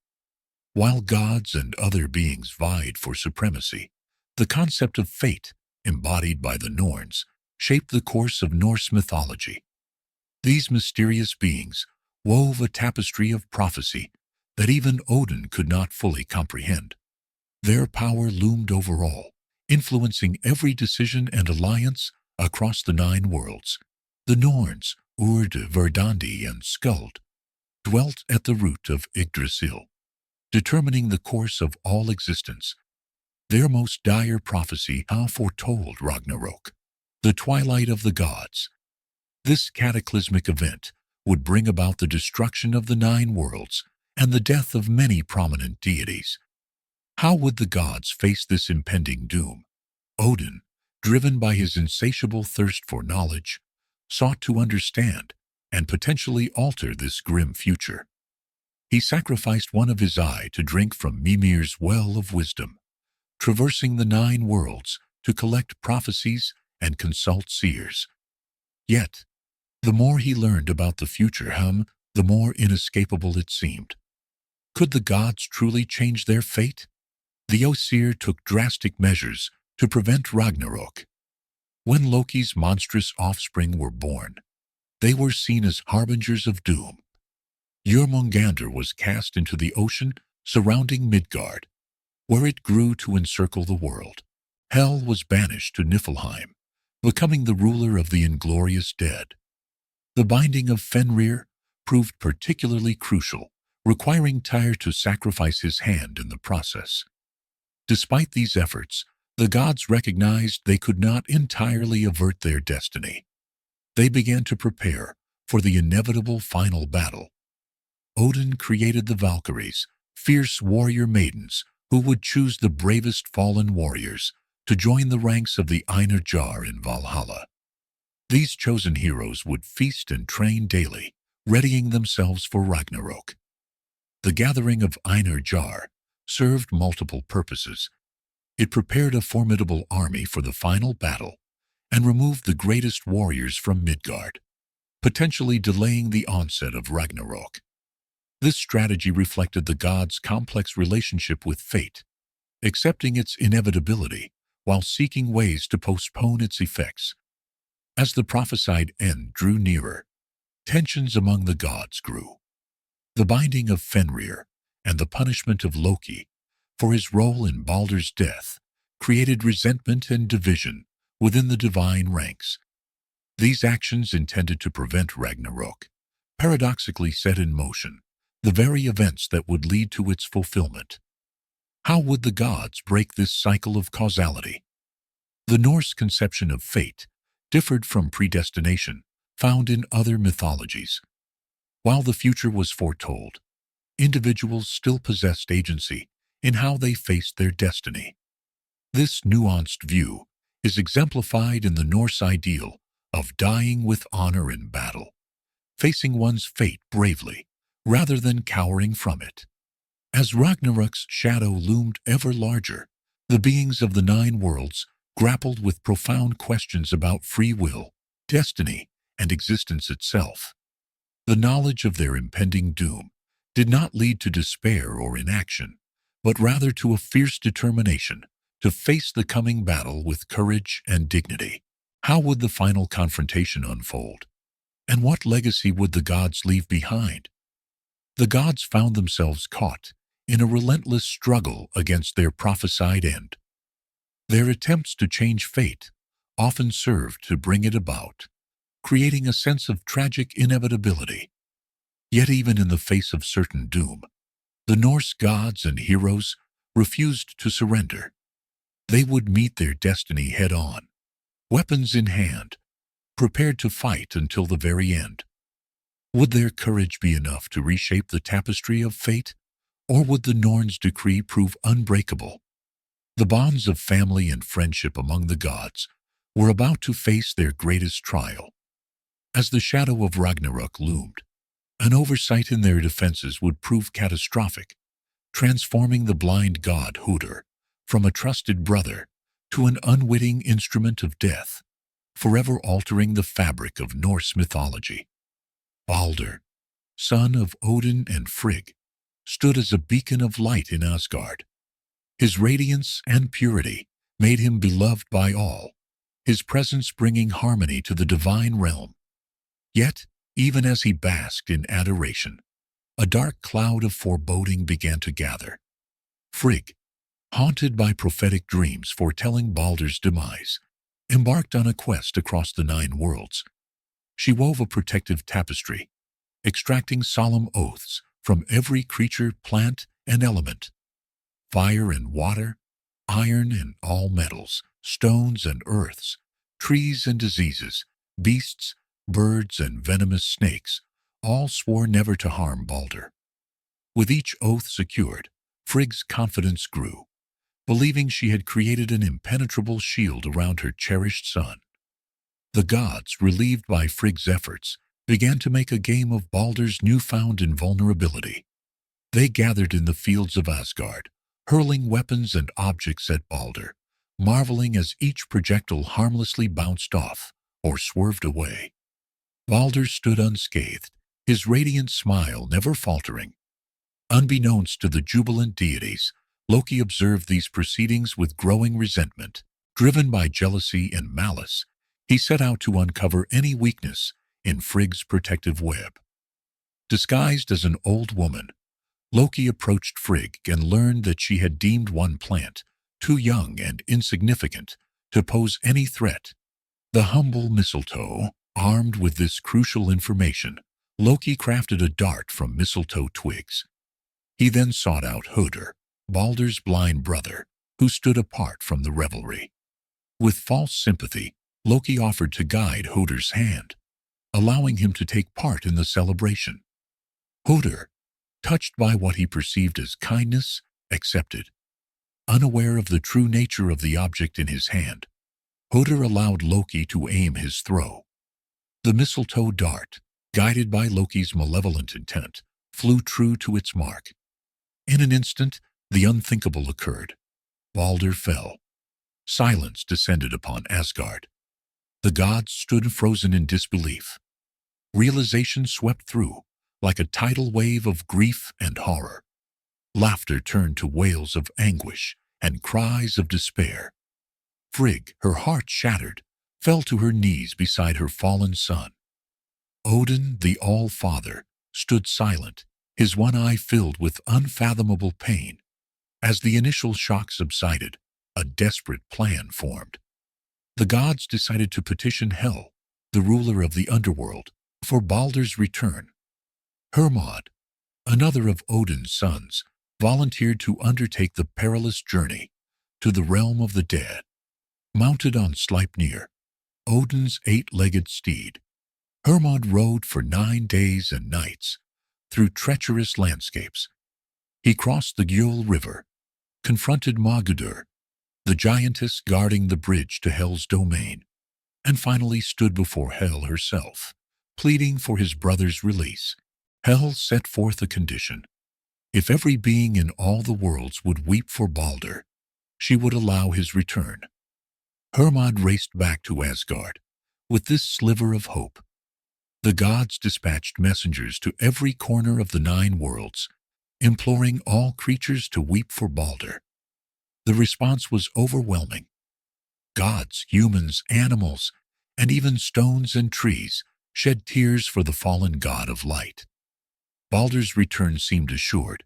While gods and other beings vied for supremacy, the concept of fate, embodied by the Norns, shaped the course of Norse mythology. These mysterious beings wove a tapestry of prophecy that even Odin could not fully comprehend. Their power loomed over all, influencing every decision and alliance across the 9 worlds. The Norns, Urd, Verdandi, and Skuld, dwelt at the root of Yggdrasil, determining the course of all existence. Their most dire prophecy foretold Ragnarok, the twilight of the gods. This cataclysmic event would bring about the destruction of the 9 worlds and the death of many prominent deities. How would the gods face this impending doom? Odin, driven by his insatiable thirst for knowledge, sought to understand and potentially alter this grim future. He sacrificed one of his eye to drink from Mimir's well of wisdom, traversing the 9 worlds to collect prophecies and consult seers. Yet, the more he learned about the future, the more inescapable it seemed. Could the gods truly change their fate? The Aesir took drastic measures to prevent Ragnarok. When Loki's monstrous offspring were born, they were seen as harbingers of doom. Jormungandr was cast into the ocean surrounding Midgard, where it grew to encircle the world. Hel was banished to Niflheim, becoming the ruler of the inglorious dead. The binding of Fenrir proved particularly crucial, requiring Tyr to sacrifice his hand in the process. Despite these efforts, the gods recognized they could not entirely avert their destiny. They began to prepare for the inevitable final battle. Odin created the Valkyries, fierce warrior maidens who would choose the bravest fallen warriors to join the ranks of the Einherjar in Valhalla. These chosen heroes would feast and train daily, readying themselves for Ragnarok. The gathering of Einherjar served multiple purposes. It prepared a formidable army for the final battle and removed the greatest warriors from Midgard, potentially delaying the onset of Ragnarok. This strategy reflected the gods' complex relationship with fate, accepting its inevitability while seeking ways to postpone its effects. As the prophesied end drew nearer, tensions among the gods grew. The binding of Fenrir and the punishment of Loki for his role in Baldur's death created resentment and division within the divine ranks. These actions intended to prevent Ragnarok paradoxically set in motion the very events that would lead to its fulfillment. How would the gods break this cycle of causality? The Norse conception of fate differed from predestination found in other mythologies. While the future was foretold, individuals still possessed agency in how they faced their destiny. This nuanced view is exemplified in the Norse ideal of dying with honor in battle, facing one's fate bravely rather than cowering from it. As Ragnarok's shadow loomed ever larger, the beings of the nine worlds grappled with profound questions about free will, destiny, and existence itself. The knowledge of their impending doom did not lead to despair or inaction, but rather to a fierce determination to face the coming battle with courage and dignity. How would the final confrontation unfold? And what legacy would the gods leave behind? The gods found themselves caught in a relentless struggle against their prophesied end. Their attempts to change fate often served to bring it about, creating a sense of tragic inevitability. Yet even in the face of certain doom, the Norse gods and heroes refused to surrender. They would meet their destiny head-on, weapons in hand, prepared to fight until the very end. Would their courage be enough to reshape the tapestry of fate, or would the Norns' decree prove unbreakable? The bonds of family and friendship among the gods were about to face their greatest trial. As the shadow of Ragnarok loomed, an oversight in their defenses would prove catastrophic, transforming the blind god Hodr from a trusted brother to an unwitting instrument of death, forever altering the fabric of Norse mythology. Baldur, son of Odin and Frigg, stood as a beacon of light in Asgard. His radiance and purity made him beloved by all, his presence bringing harmony to the divine realm. Yet, even as he basked in adoration, a dark cloud of foreboding began to gather. Frigg, haunted by prophetic dreams foretelling Baldur's demise, embarked on a quest across the nine worlds. She wove a protective tapestry, extracting solemn oaths from every creature, plant, and element. Fire and water, iron and all metals, stones and earths, trees and diseases, beasts, birds, and venomous snakes, all swore never to harm Baldur. With each oath secured, Frigg's confidence grew, believing she had created an impenetrable shield around her cherished son. The gods, relieved by Frigg's efforts, began to make a game of Baldur's newfound invulnerability. They gathered in the fields of Asgard, hurling weapons and objects at Baldur, marveling as each projectile harmlessly bounced off or swerved away. Baldur stood unscathed, his radiant smile never faltering. Unbeknownst to the jubilant deities, Loki observed these proceedings with growing resentment. Driven by jealousy and malice, he set out to uncover any weakness in Frigg's protective web. Disguised as an old woman, Loki approached Frigg and learned that she had deemed one plant too young and insignificant to pose any threat. The humble mistletoe, armed with this crucial information, Loki crafted a dart from mistletoe twigs. He then sought out Hodr, Baldur's blind brother, who stood apart from the revelry. With false sympathy, Loki offered to guide Hodr's hand, allowing him to take part in the celebration. Hodr, touched by what he perceived as kindness, accepted. Unaware of the true nature of the object in his hand, Hoder allowed Loki to aim his throw. The mistletoe dart, guided by Loki's malevolent intent, flew true to its mark. In an instant, the unthinkable occurred. Balder fell. Silence descended upon Asgard. The gods stood frozen in disbelief. Realization swept through, like a tidal wave of grief and horror. Laughter turned to wails of anguish and cries of despair. Frigg, her heart shattered, fell to her knees beside her fallen son. Odin, the All-Father, stood silent, his one eye filled with unfathomable pain. As the initial shock subsided, a desperate plan formed. The gods decided to petition Hel, the ruler of the underworld, for Balder's return. Hermod, another of Odin's sons, volunteered to undertake the perilous journey to the realm of the dead. Mounted on Sleipnir, Odin's 8-legged steed, Hermod rode for 9 days and nights through treacherous landscapes. He crossed the Gjöll River, confronted Magudur, the giantess guarding the bridge to Hel's domain, and finally stood before Hel herself, pleading for his brother's release. Hel set forth a condition. If every being in all the worlds would weep for Balder, she would allow his return. Hermod raced back to Asgard with this sliver of hope. The gods dispatched messengers to every corner of the 9 worlds, imploring all creatures to weep for Balder. The response was overwhelming. Gods, humans, animals, and even stones and trees shed tears for the fallen god of light. Balder's return seemed assured,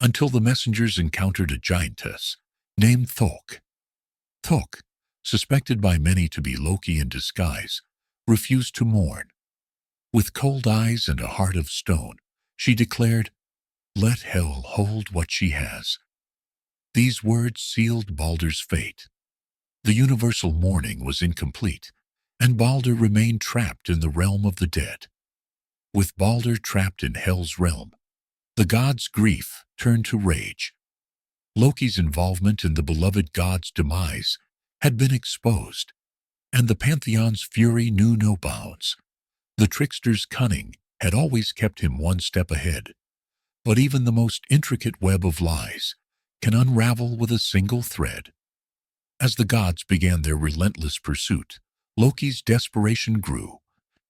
until the messengers encountered a giantess named Thok. Thok, suspected by many to be Loki in disguise, refused to mourn. With cold eyes and a heart of stone, she declared, "Let Hel hold what she has." These words sealed Balder's fate. The universal mourning was incomplete, and Balder remained trapped in the realm of the dead. With Balder trapped in Hel's realm, the gods' grief turned to rage. Loki's involvement in the beloved god's demise had been exposed, and the pantheon's fury knew no bounds. The trickster's cunning had always kept him one step ahead, but even the most intricate web of lies can unravel with a single thread. As the gods began their relentless pursuit, Loki's desperation grew,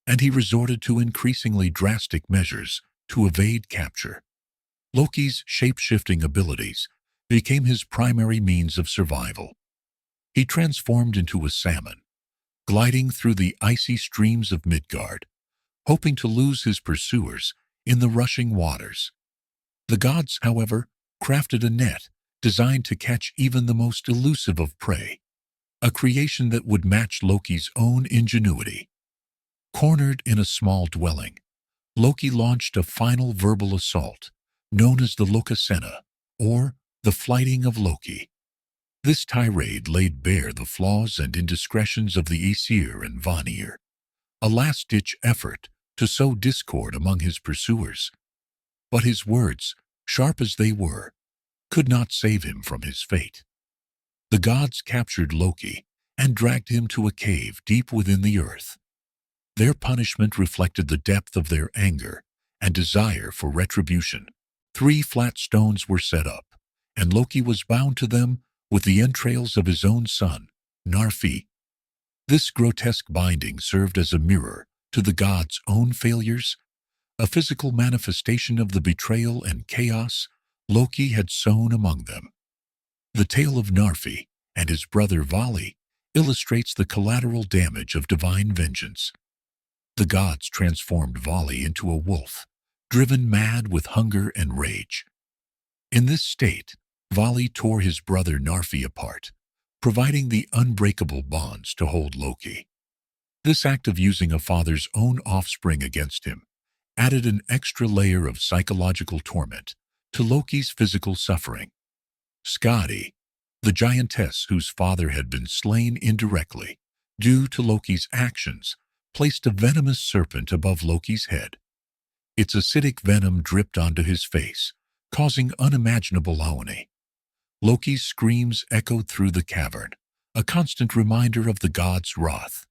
and he resorted to increasingly drastic measures to evade capture. Loki's shape-shifting abilities became his primary means of survival. He transformed into a salmon, gliding through the icy streams of Midgard, hoping to lose his pursuers in the rushing waters. The gods, however, crafted a net designed to catch even the most elusive of prey, a creation that would match Loki's own ingenuity. Cornered in a small dwelling, Loki launched a final verbal assault, known as the Lokasenna, or the Flighting of Loki. This tirade laid bare the flaws and indiscretions of the Aesir-Vanir, a last-ditch effort to sow discord among his pursuers. But his words, sharp as they were, could not save him from his fate. The gods captured Loki and dragged him to a cave deep within the earth. Their punishment reflected the depth of their anger and desire for retribution. 3 flat stones were set up, and Loki was bound to them with the entrails of his own son, Narfi. This grotesque binding served as a mirror to the gods' own failures, a physical manifestation of the betrayal and chaos Loki had sown among them. The tale of Narfi and his brother Vali illustrates the collateral damage of divine vengeance. The gods transformed Vali into a wolf, driven mad with hunger and rage. In this state, Vali tore his brother Narfi apart, providing the unbreakable bonds to hold Loki. This act of using a father's own offspring against him added an extra layer of psychological torment to Loki's physical suffering. Skadi, the giantess whose father had been slain indirectly due to Loki's actions, placed a venomous serpent above Loki's head. Its acidic venom dripped onto his face, causing unimaginable agony. Loki's screams echoed through the cavern, a constant reminder of the god's wrath.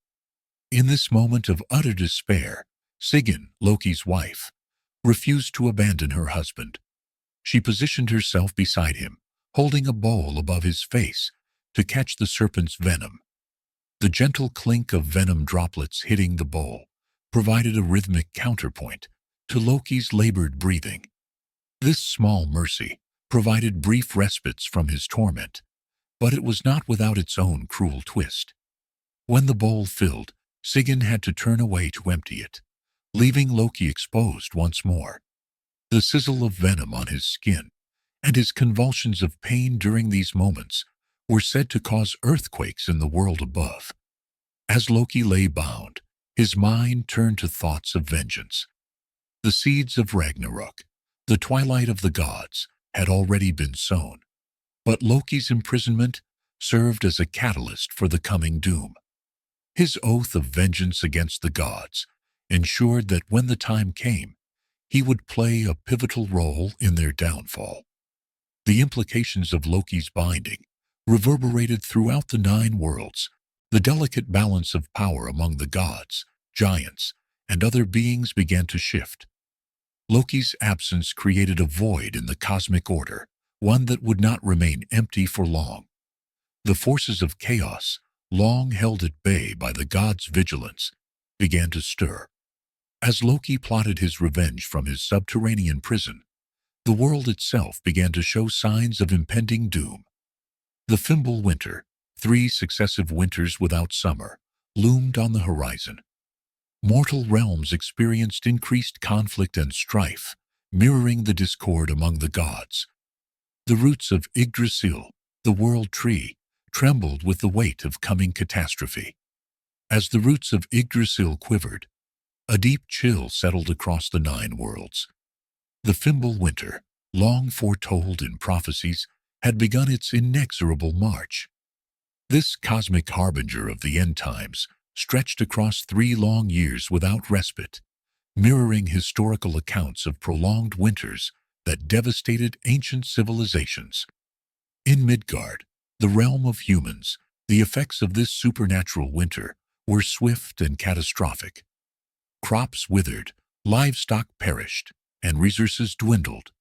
In this moment of utter despair, Sigyn, Loki's wife, refused to abandon her husband. She positioned herself beside him, holding a bowl above his face to catch the serpent's venom. The gentle clink of venom droplets hitting the bowl provided a rhythmic counterpoint to Loki's labored breathing. This small mercy provided brief respites from his torment, but it was not without its own cruel twist. When the bowl filled, Sigyn had to turn away to empty it, leaving Loki exposed once more. The sizzle of venom on his skin and his convulsions of pain during these moments were said to cause earthquakes in the world above. As Loki lay bound, his mind turned to thoughts of vengeance. The seeds of Ragnarok, the twilight of the gods, had already been sown, but Loki's imprisonment served as a catalyst for the coming doom. His oath of vengeance against the gods ensured that when the time came, he would play a pivotal role in their downfall. The implications of Loki's binding reverberated throughout the 9 worlds. The delicate balance of power among the gods, giants, and other beings began to shift. Loki's absence created a void in the cosmic order, one that would not remain empty for long. The forces of chaos, long held at bay by the gods' vigilance, began to stir. As Loki plotted his revenge from his subterranean prison, the world itself began to show signs of impending doom. The Fimbulwinter, 3 successive winters without summer, loomed on the horizon. Mortal realms experienced increased conflict and strife, mirroring the discord among the gods. The roots of Yggdrasil, the world tree, trembled with the weight of coming catastrophe. As the roots of Yggdrasil quivered, a deep chill settled across the 9 worlds. The Fimbulwinter, long foretold in prophecies, had begun its inexorable march. This cosmic harbinger of the end times stretched across 3 long years without respite, mirroring historical accounts of prolonged winters that devastated ancient civilizations. In Midgard, the realm of humans, the effects of this supernatural winter were swift and catastrophic. Crops withered, livestock perished, and resources dwindled.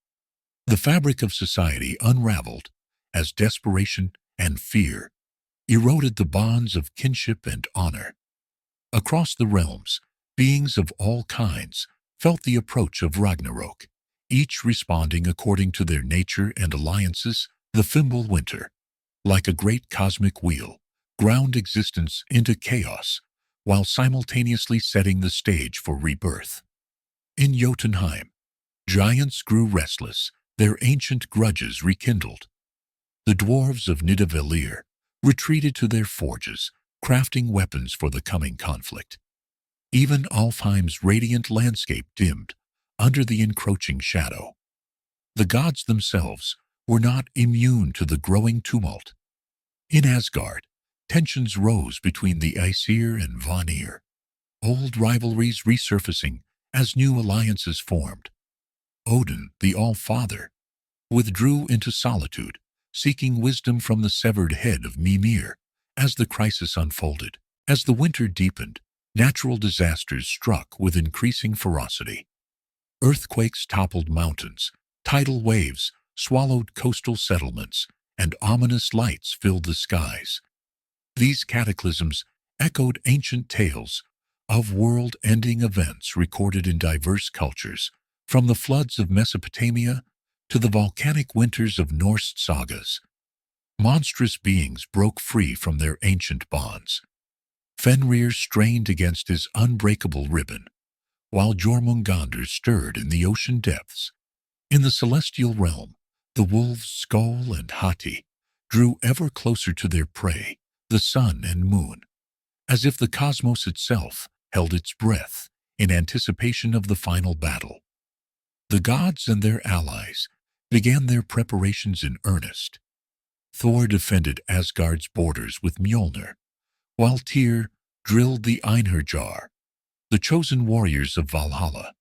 The fabric of society unraveled as desperation and fear eroded the bonds of kinship and honor. Across the realms, beings of all kinds felt the approach of Ragnarok, each responding according to their nature and alliances. The Fimbulwinter, like a great cosmic wheel, ground existence into chaos while simultaneously setting the stage for rebirth. In Jotunheim, giants grew restless, their ancient grudges rekindled. The dwarves of Nidavellir retreated to their forges, crafting weapons for the coming conflict. Even Alfheim's radiant landscape dimmed under the encroaching shadow. The gods themselves were not immune to the growing tumult. In Asgard, tensions rose between the Aesir and Vanir, old rivalries resurfacing as new alliances formed. Odin, the All-Father, withdrew into solitude, seeking wisdom from the severed head of Mimir as the crisis unfolded. As the winter deepened, natural disasters struck with increasing ferocity. Earthquakes toppled mountains, tidal waves swallowed coastal settlements, and ominous lights filled the skies. These cataclysms echoed ancient tales of world-ending events recorded in diverse cultures, from the floods of Mesopotamia to the volcanic winters of Norse sagas. Monstrous beings broke free from their ancient bonds. Fenrir strained against his unbreakable ribbon, while Jormungandr stirred in the ocean depths. In the celestial realm, the wolves Skoll and Hati drew ever closer to their prey, the sun and moon, as if the cosmos itself held its breath in anticipation of the final battle. The gods and their allies began their preparations in earnest. Thor defended Asgard's borders with Mjolnir, while Tyr drilled the Einherjar, the chosen warriors of Valhalla.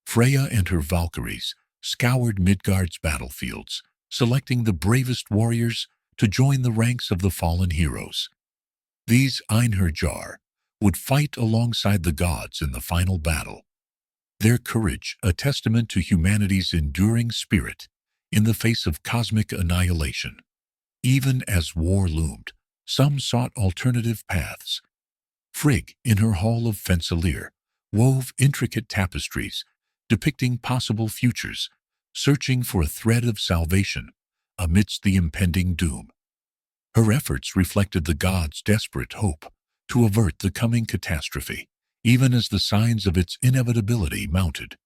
Freya and her Valkyries scoured Midgard's battlefields, selecting the bravest warriors to join the ranks of the fallen heroes. These Einherjar would fight alongside the gods in the final battle, their courage a testament to humanity's enduring spirit in the face of cosmic annihilation. Even as war loomed, some sought alternative paths. Frigg, in her hall of Fensalir, wove intricate tapestries depicting possible futures, searching for a thread of salvation amidst the impending doom. Her efforts reflected the gods' desperate hope to avert the coming catastrophe, even as the signs of its inevitability mounted.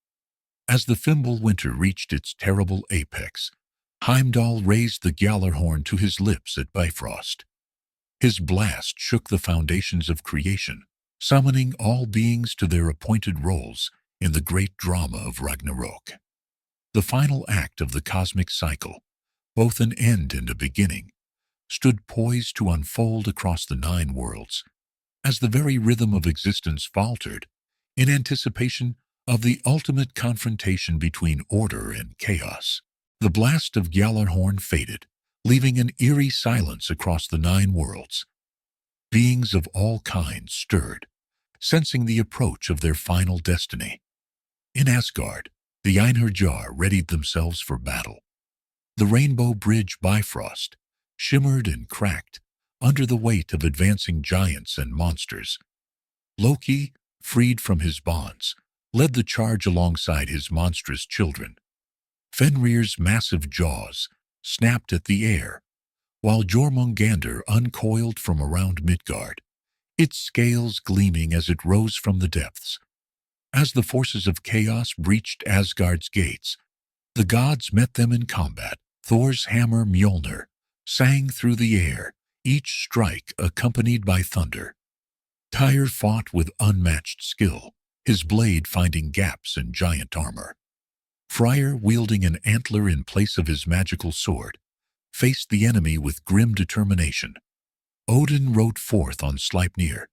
As the Fimbulwinter reached its terrible apex, Heimdall raised the Gjallarhorn to his lips at Bifrost. His blast shook the foundations of creation, summoning all beings to their appointed roles in the great drama of Ragnarok. The final act of the cosmic cycle, both an end and a beginning, stood poised to unfold across the 9 worlds, as the very rhythm of existence faltered in anticipation of the ultimate confrontation between order and chaos. The blast of Gjallarhorn faded, leaving an eerie silence across the 9 worlds. Beings of all kinds stirred, sensing the approach of their final destiny. In Asgard, the Einherjar readied themselves for battle. The rainbow bridge Bifrost shimmered and cracked under the weight of advancing giants and monsters. Loki, freed from his bonds, led the charge alongside his monstrous children. Fenrir's massive jaws snapped at the air, while Jormungandr uncoiled from around Midgard, its scales gleaming as it rose from the depths. As the forces of chaos breached Asgard's gates, the gods met them in combat. Thor's hammer Mjolnir sang through the air, each strike accompanied by thunder. Tyr fought with unmatched skill, his blade finding gaps in giant armor. Freya, wielding an antler in place of his magical sword, faced the enemy with grim determination. Odin rode forth on Sleipnir,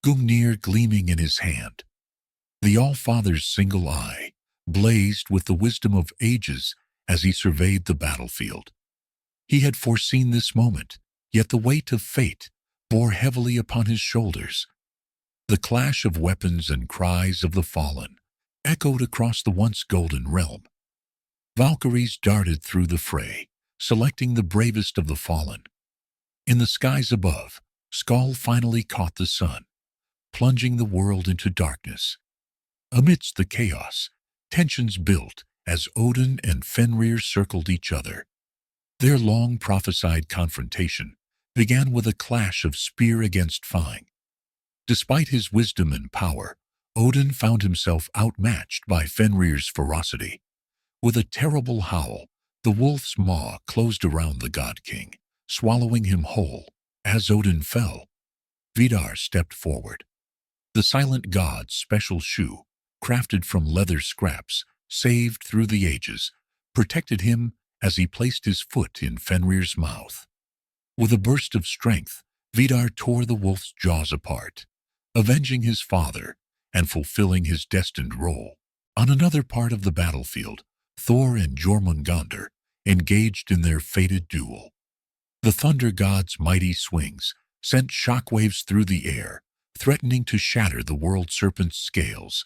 Gungnir gleaming in his hand. The All-Father's single eye blazed with the wisdom of ages as he surveyed the battlefield. He had foreseen this moment, yet the weight of fate bore heavily upon his shoulders. The clash of weapons and cries of the fallen echoed across the once golden realm. Valkyries darted through the fray, selecting the bravest of the fallen. In the skies above, Skoll finally caught the sun, plunging the world into darkness. Amidst the chaos, tensions built as Odin and Fenrir circled each other. Their long-prophesied confrontation began with a clash of spear against fang. Despite his wisdom and power, Odin found himself outmatched by Fenrir's ferocity. With a terrible howl, the wolf's maw closed around the god-king, swallowing him whole. As Odin fell, Vidar stepped forward. The silent god's special shoe, crafted from leather scraps, saved through the ages, protected him as he placed his foot in Fenrir's mouth. With a burst of strength, Vidar tore the wolf's jaws apart, avenging his father and fulfilling his destined role. On another part of the battlefield, Thor and Jormungandr engaged in their fated duel. The thunder god's mighty swings sent shockwaves through the air, threatening to shatter the world serpent's scales.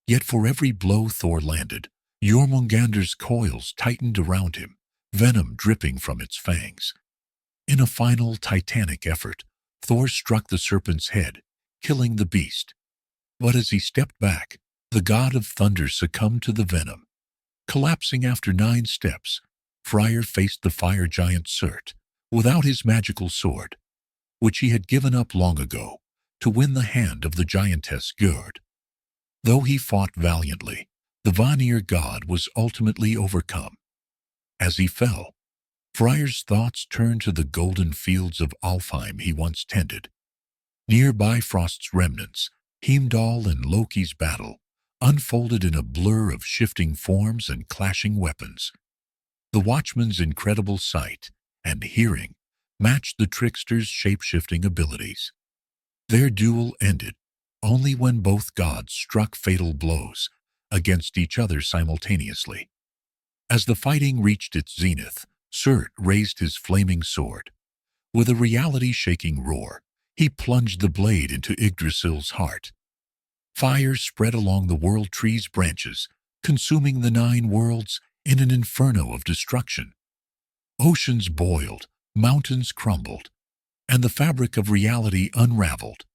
Yet for every blow Thor landed, Jormungandr's coils tightened around him, venom dripping from its fangs. In a final titanic effort, Thor struck the serpent's head, killing the beast. But as he stepped back, the god of thunder succumbed to the venom. Collapsing after 9 steps, Freyr faced the fire giant Surt without his magical sword, which he had given up long ago to win the hand of the giantess Gerd. Though he fought valiantly, the Vanir god was ultimately overcome. As he fell, Freyr's thoughts turned to the golden fields of Alfheim he once tended. Near Bifrost's remnants, Heimdall and Loki's battle unfolded in a blur of shifting forms and clashing weapons. The Watchman's incredible sight and hearing matched the trickster's shape-shifting abilities. Their duel ended only when both gods struck fatal blows against each other simultaneously. As the fighting reached its zenith, Surt raised his flaming sword. With a reality-shaking roar, he plunged the blade into Yggdrasil's heart. Fire spread along the world tree's branches, consuming the 9 worlds in an inferno of destruction. Oceans boiled, mountains crumbled, and the fabric of reality unraveled.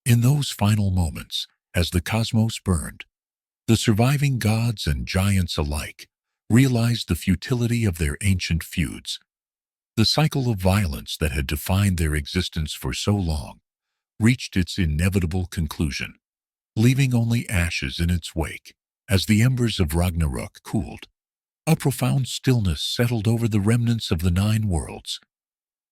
In those final moments, as the cosmos burned, the surviving gods and giants alike realized the futility of their ancient feuds. The cycle of violence that had defined their existence for so long reached its inevitable conclusion, leaving only ashes in its wake. As the embers of Ragnarok cooled, a profound stillness settled over the remnants of the 9 worlds.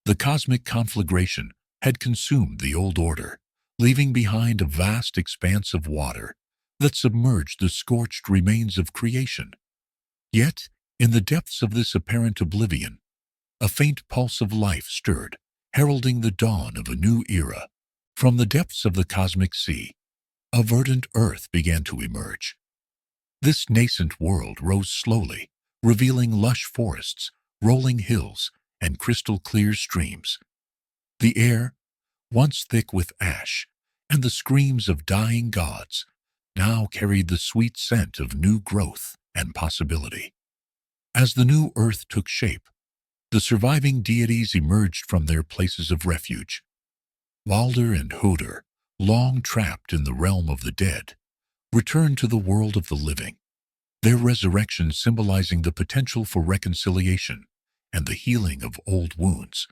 The cosmic conflagration had consumed the old order, leaving behind a vast expanse of water that submerged the scorched remains of creation. Yet, in the depths of this apparent oblivion, a faint pulse of life stirred, heralding the dawn of a new era. From the depths of the cosmic sea, a verdant earth began to emerge. This nascent world rose slowly, revealing lush forests, rolling hills, and crystal-clear streams. The air, once thick with ash and the screams of dying gods, now carried the sweet scent of new growth and possibility. As the new earth took shape, the surviving deities emerged from their places of refuge. Baldur and Hödur, long trapped in the realm of the dead, returned to the world of the living, their resurrection symbolizing the potential for reconciliation and the healing of old wounds.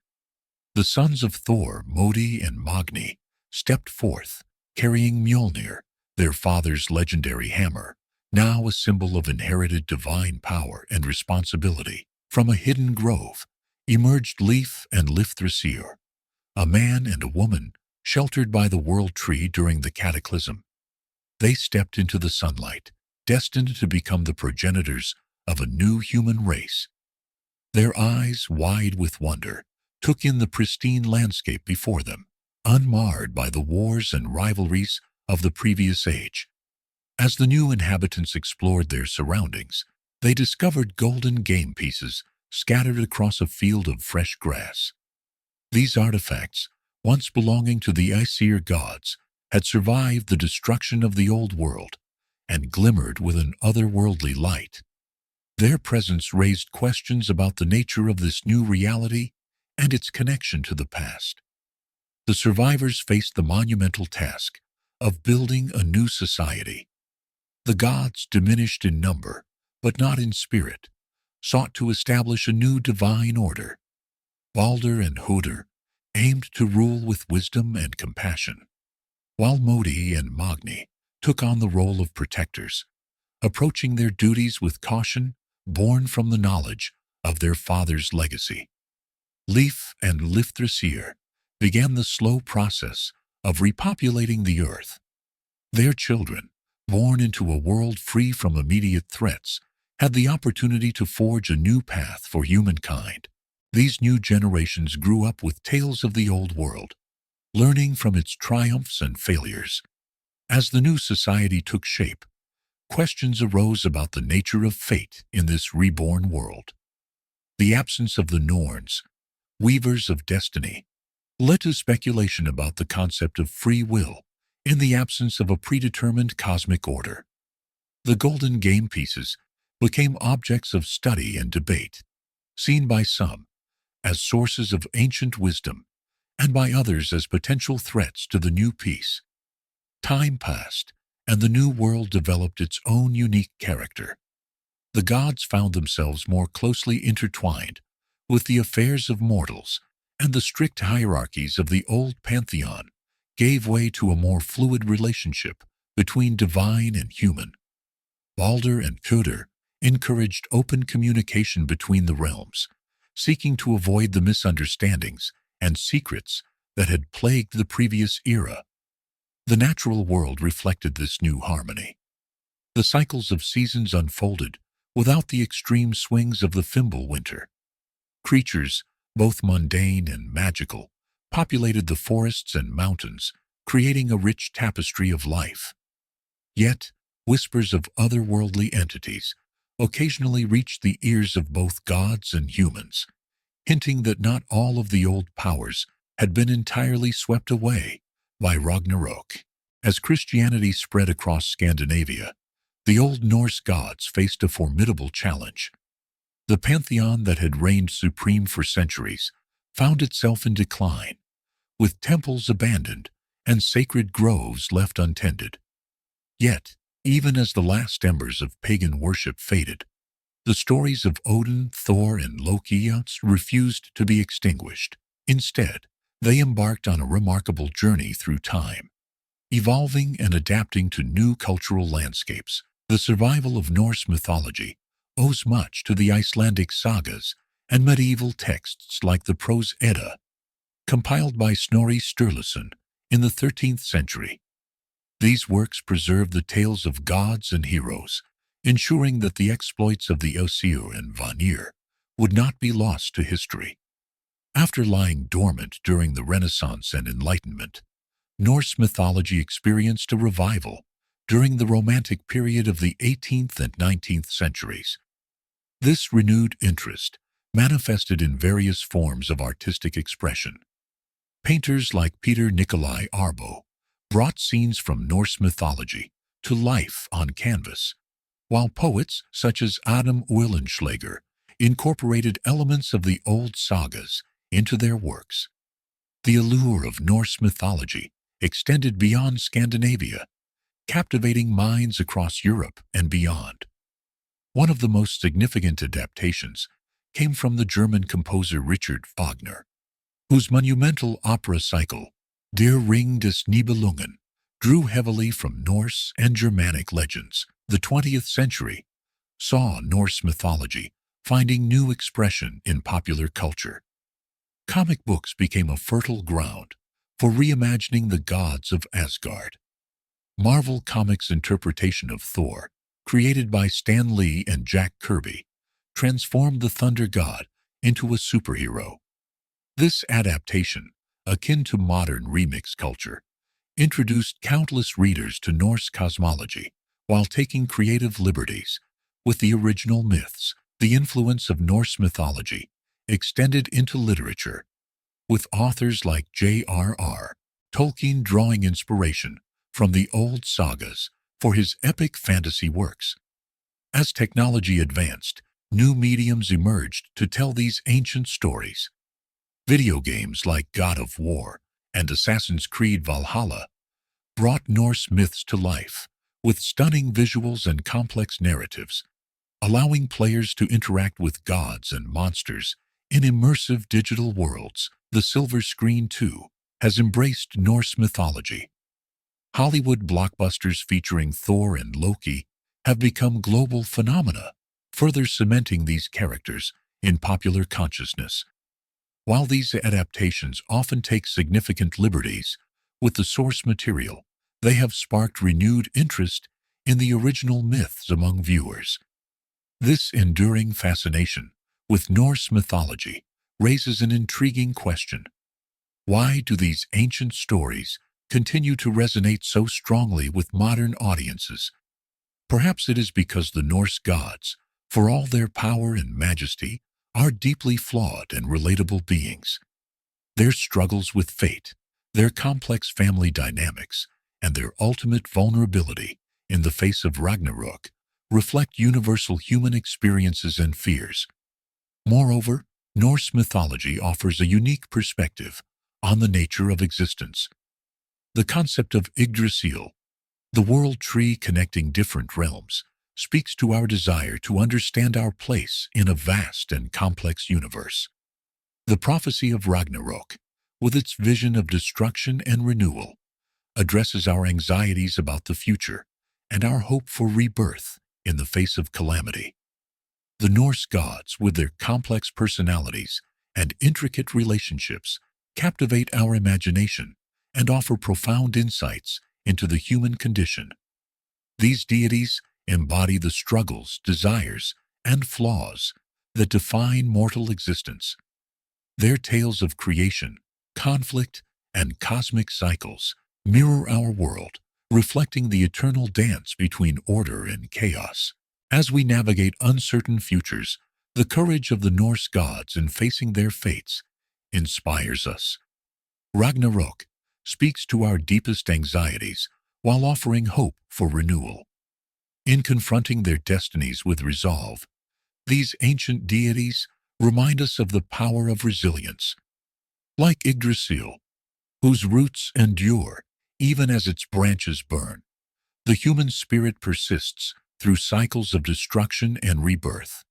The sons of Thor, Modi and Magni, stepped forth, carrying Mjolnir, their father's legendary hammer, now a symbol of inherited divine power and responsibility. From a hidden grove emerged Leif and Lifthrasir, a man and a woman sheltered by the world tree during the cataclysm. They stepped into the sunlight, destined to become the progenitors of a new human race. Their eyes, wide with wonder, took in the pristine landscape before them, unmarred by the wars and rivalries of the previous age. As the new inhabitants explored their surroundings, they discovered golden game pieces scattered across a field of fresh grass. These artifacts, once belonging to the Aesir gods, had survived the destruction of the old world and glimmered with an otherworldly light. Their presence raised questions about the nature of this new reality and its connection to the past. The survivors faced the monumental task of building a new society. The gods, diminished in number, but not in spirit, sought to establish a new divine order. Baldur and Hödur aimed to rule with wisdom and compassion, while Modi and Magni took on the role of protectors, approaching their duties with caution born from the knowledge of their father's legacy. Leif and Lifthrasir began the slow process of repopulating the earth. Their children, born into a world free from immediate threats, had the opportunity to forge a new path for humankind. These new generations grew up with tales of the old world, learning from its triumphs and failures. As the new society took shape, questions arose about the nature of fate in this reborn world. The absence of the Norns, weavers of destiny, led to speculation about the concept of free will in the absence of a predetermined cosmic order. The golden game pieces became objects of study and debate, seen by some as sources of ancient wisdom and by others as potential threats to the new peace. Time passed, and the new world developed its own unique character. The gods found themselves more closely intertwined with the affairs of mortals, and the strict hierarchies of the old pantheon gave way to a more fluid relationship between divine and human. Baldur and Hödur encouraged open communication between the realms, seeking to avoid the misunderstandings and secrets that had plagued the previous era. The natural world reflected this new harmony. The cycles of seasons unfolded without the extreme swings of the Fimbulwinter. Creatures, both mundane and magical, populated the forests and mountains, creating a rich tapestry of life. Yet, whispers of otherworldly entities occasionally reached the ears of both gods and humans, hinting that not all of the old powers had been entirely swept away by Ragnarok. As Christianity spread across Scandinavia, the Old Norse gods faced a formidable challenge. The pantheon that had reigned supreme for centuries found itself in decline, with temples abandoned and sacred groves left untended. Yet, even as the last embers of pagan worship faded, the stories of Odin, Thor, and Loki refused to be extinguished. Instead, they embarked on a remarkable journey through time, evolving and adapting to new cultural landscapes. The survival of Norse mythology owes much to the Icelandic sagas and medieval texts like the Prose Edda, compiled by Snorri Sturluson in the 13th century. These works preserve the tales of gods and heroes, ensuring that the exploits of the Aesir-Vanir would not be lost to history. After lying dormant during the Renaissance and Enlightenment, Norse mythology experienced a revival during the Romantic period of the 18th and 19th centuries. This renewed interest manifested in various forms of artistic expression. Painters like Peter Nicolai Arbo brought scenes from Norse mythology to life on canvas, while poets such as Adam Oehlenschläger incorporated elements of the old sagas into their works. The allure of Norse mythology extended beyond Scandinavia, captivating minds across Europe and beyond. One of the most significant adaptations came from the German composer Richard Wagner, whose monumental opera cycle, Der Ring des Nibelungen, drew heavily from Norse and Germanic legends. The 20th century saw Norse mythology finding new expression in popular culture. Comic books became a fertile ground for reimagining the gods of Asgard. Marvel Comics' interpretation of Thor, created by Stan Lee and Jack Kirby, transformed the thunder god into a superhero. This adaptation, akin to modern remix culture, introduced countless readers to Norse cosmology while taking creative liberties with the original myths. The influence of Norse mythology extended into literature, with authors like J.R.R. Tolkien drawing inspiration from the old sagas for his epic fantasy works. As technology advanced, new mediums emerged to tell these ancient stories. Video games like God of War and Assassin's Creed Valhalla brought Norse myths to life with stunning visuals and complex narratives, allowing players to interact with gods and monsters in immersive digital worlds. The silver screen, too, has embraced Norse mythology. Hollywood blockbusters featuring Thor and Loki have become global phenomena, further cementing these characters in popular consciousness. While these adaptations often take significant liberties with the source material, they have sparked renewed interest in the original myths among viewers. This enduring fascination with Norse mythology raises an intriguing question. Why do these ancient stories continue to resonate so strongly with modern audiences? Perhaps it is because the Norse gods, for all their power and majesty, are deeply flawed and relatable beings. Their struggles with fate, their complex family dynamics, and their ultimate vulnerability in the face of Ragnarok reflect universal human experiences and fears. Moreover, Norse mythology offers a unique perspective on the nature of existence. The concept of Yggdrasil, the world tree connecting different realms, speaks to our desire to understand our place in a vast and complex universe. The prophecy of Ragnarok, with its vision of destruction and renewal, addresses our anxieties about the future and our hope for rebirth in the face of calamity. The Norse gods, with their complex personalities and intricate relationships, captivate our imagination and offer profound insights into the human condition. These deities embody the struggles, desires, and flaws that define mortal existence. Their tales of creation, conflict, and cosmic cycles mirror our world, reflecting the eternal dance between order and chaos. As we navigate uncertain futures, the courage of the Norse gods in facing their fates inspires us. Ragnarok speaks to our deepest anxieties while offering hope for renewal. In confronting their destinies with resolve, these ancient deities remind us of the power of resilience. Like Yggdrasil, whose roots endure even as its branches burn, the human spirit persists through cycles of destruction and rebirth.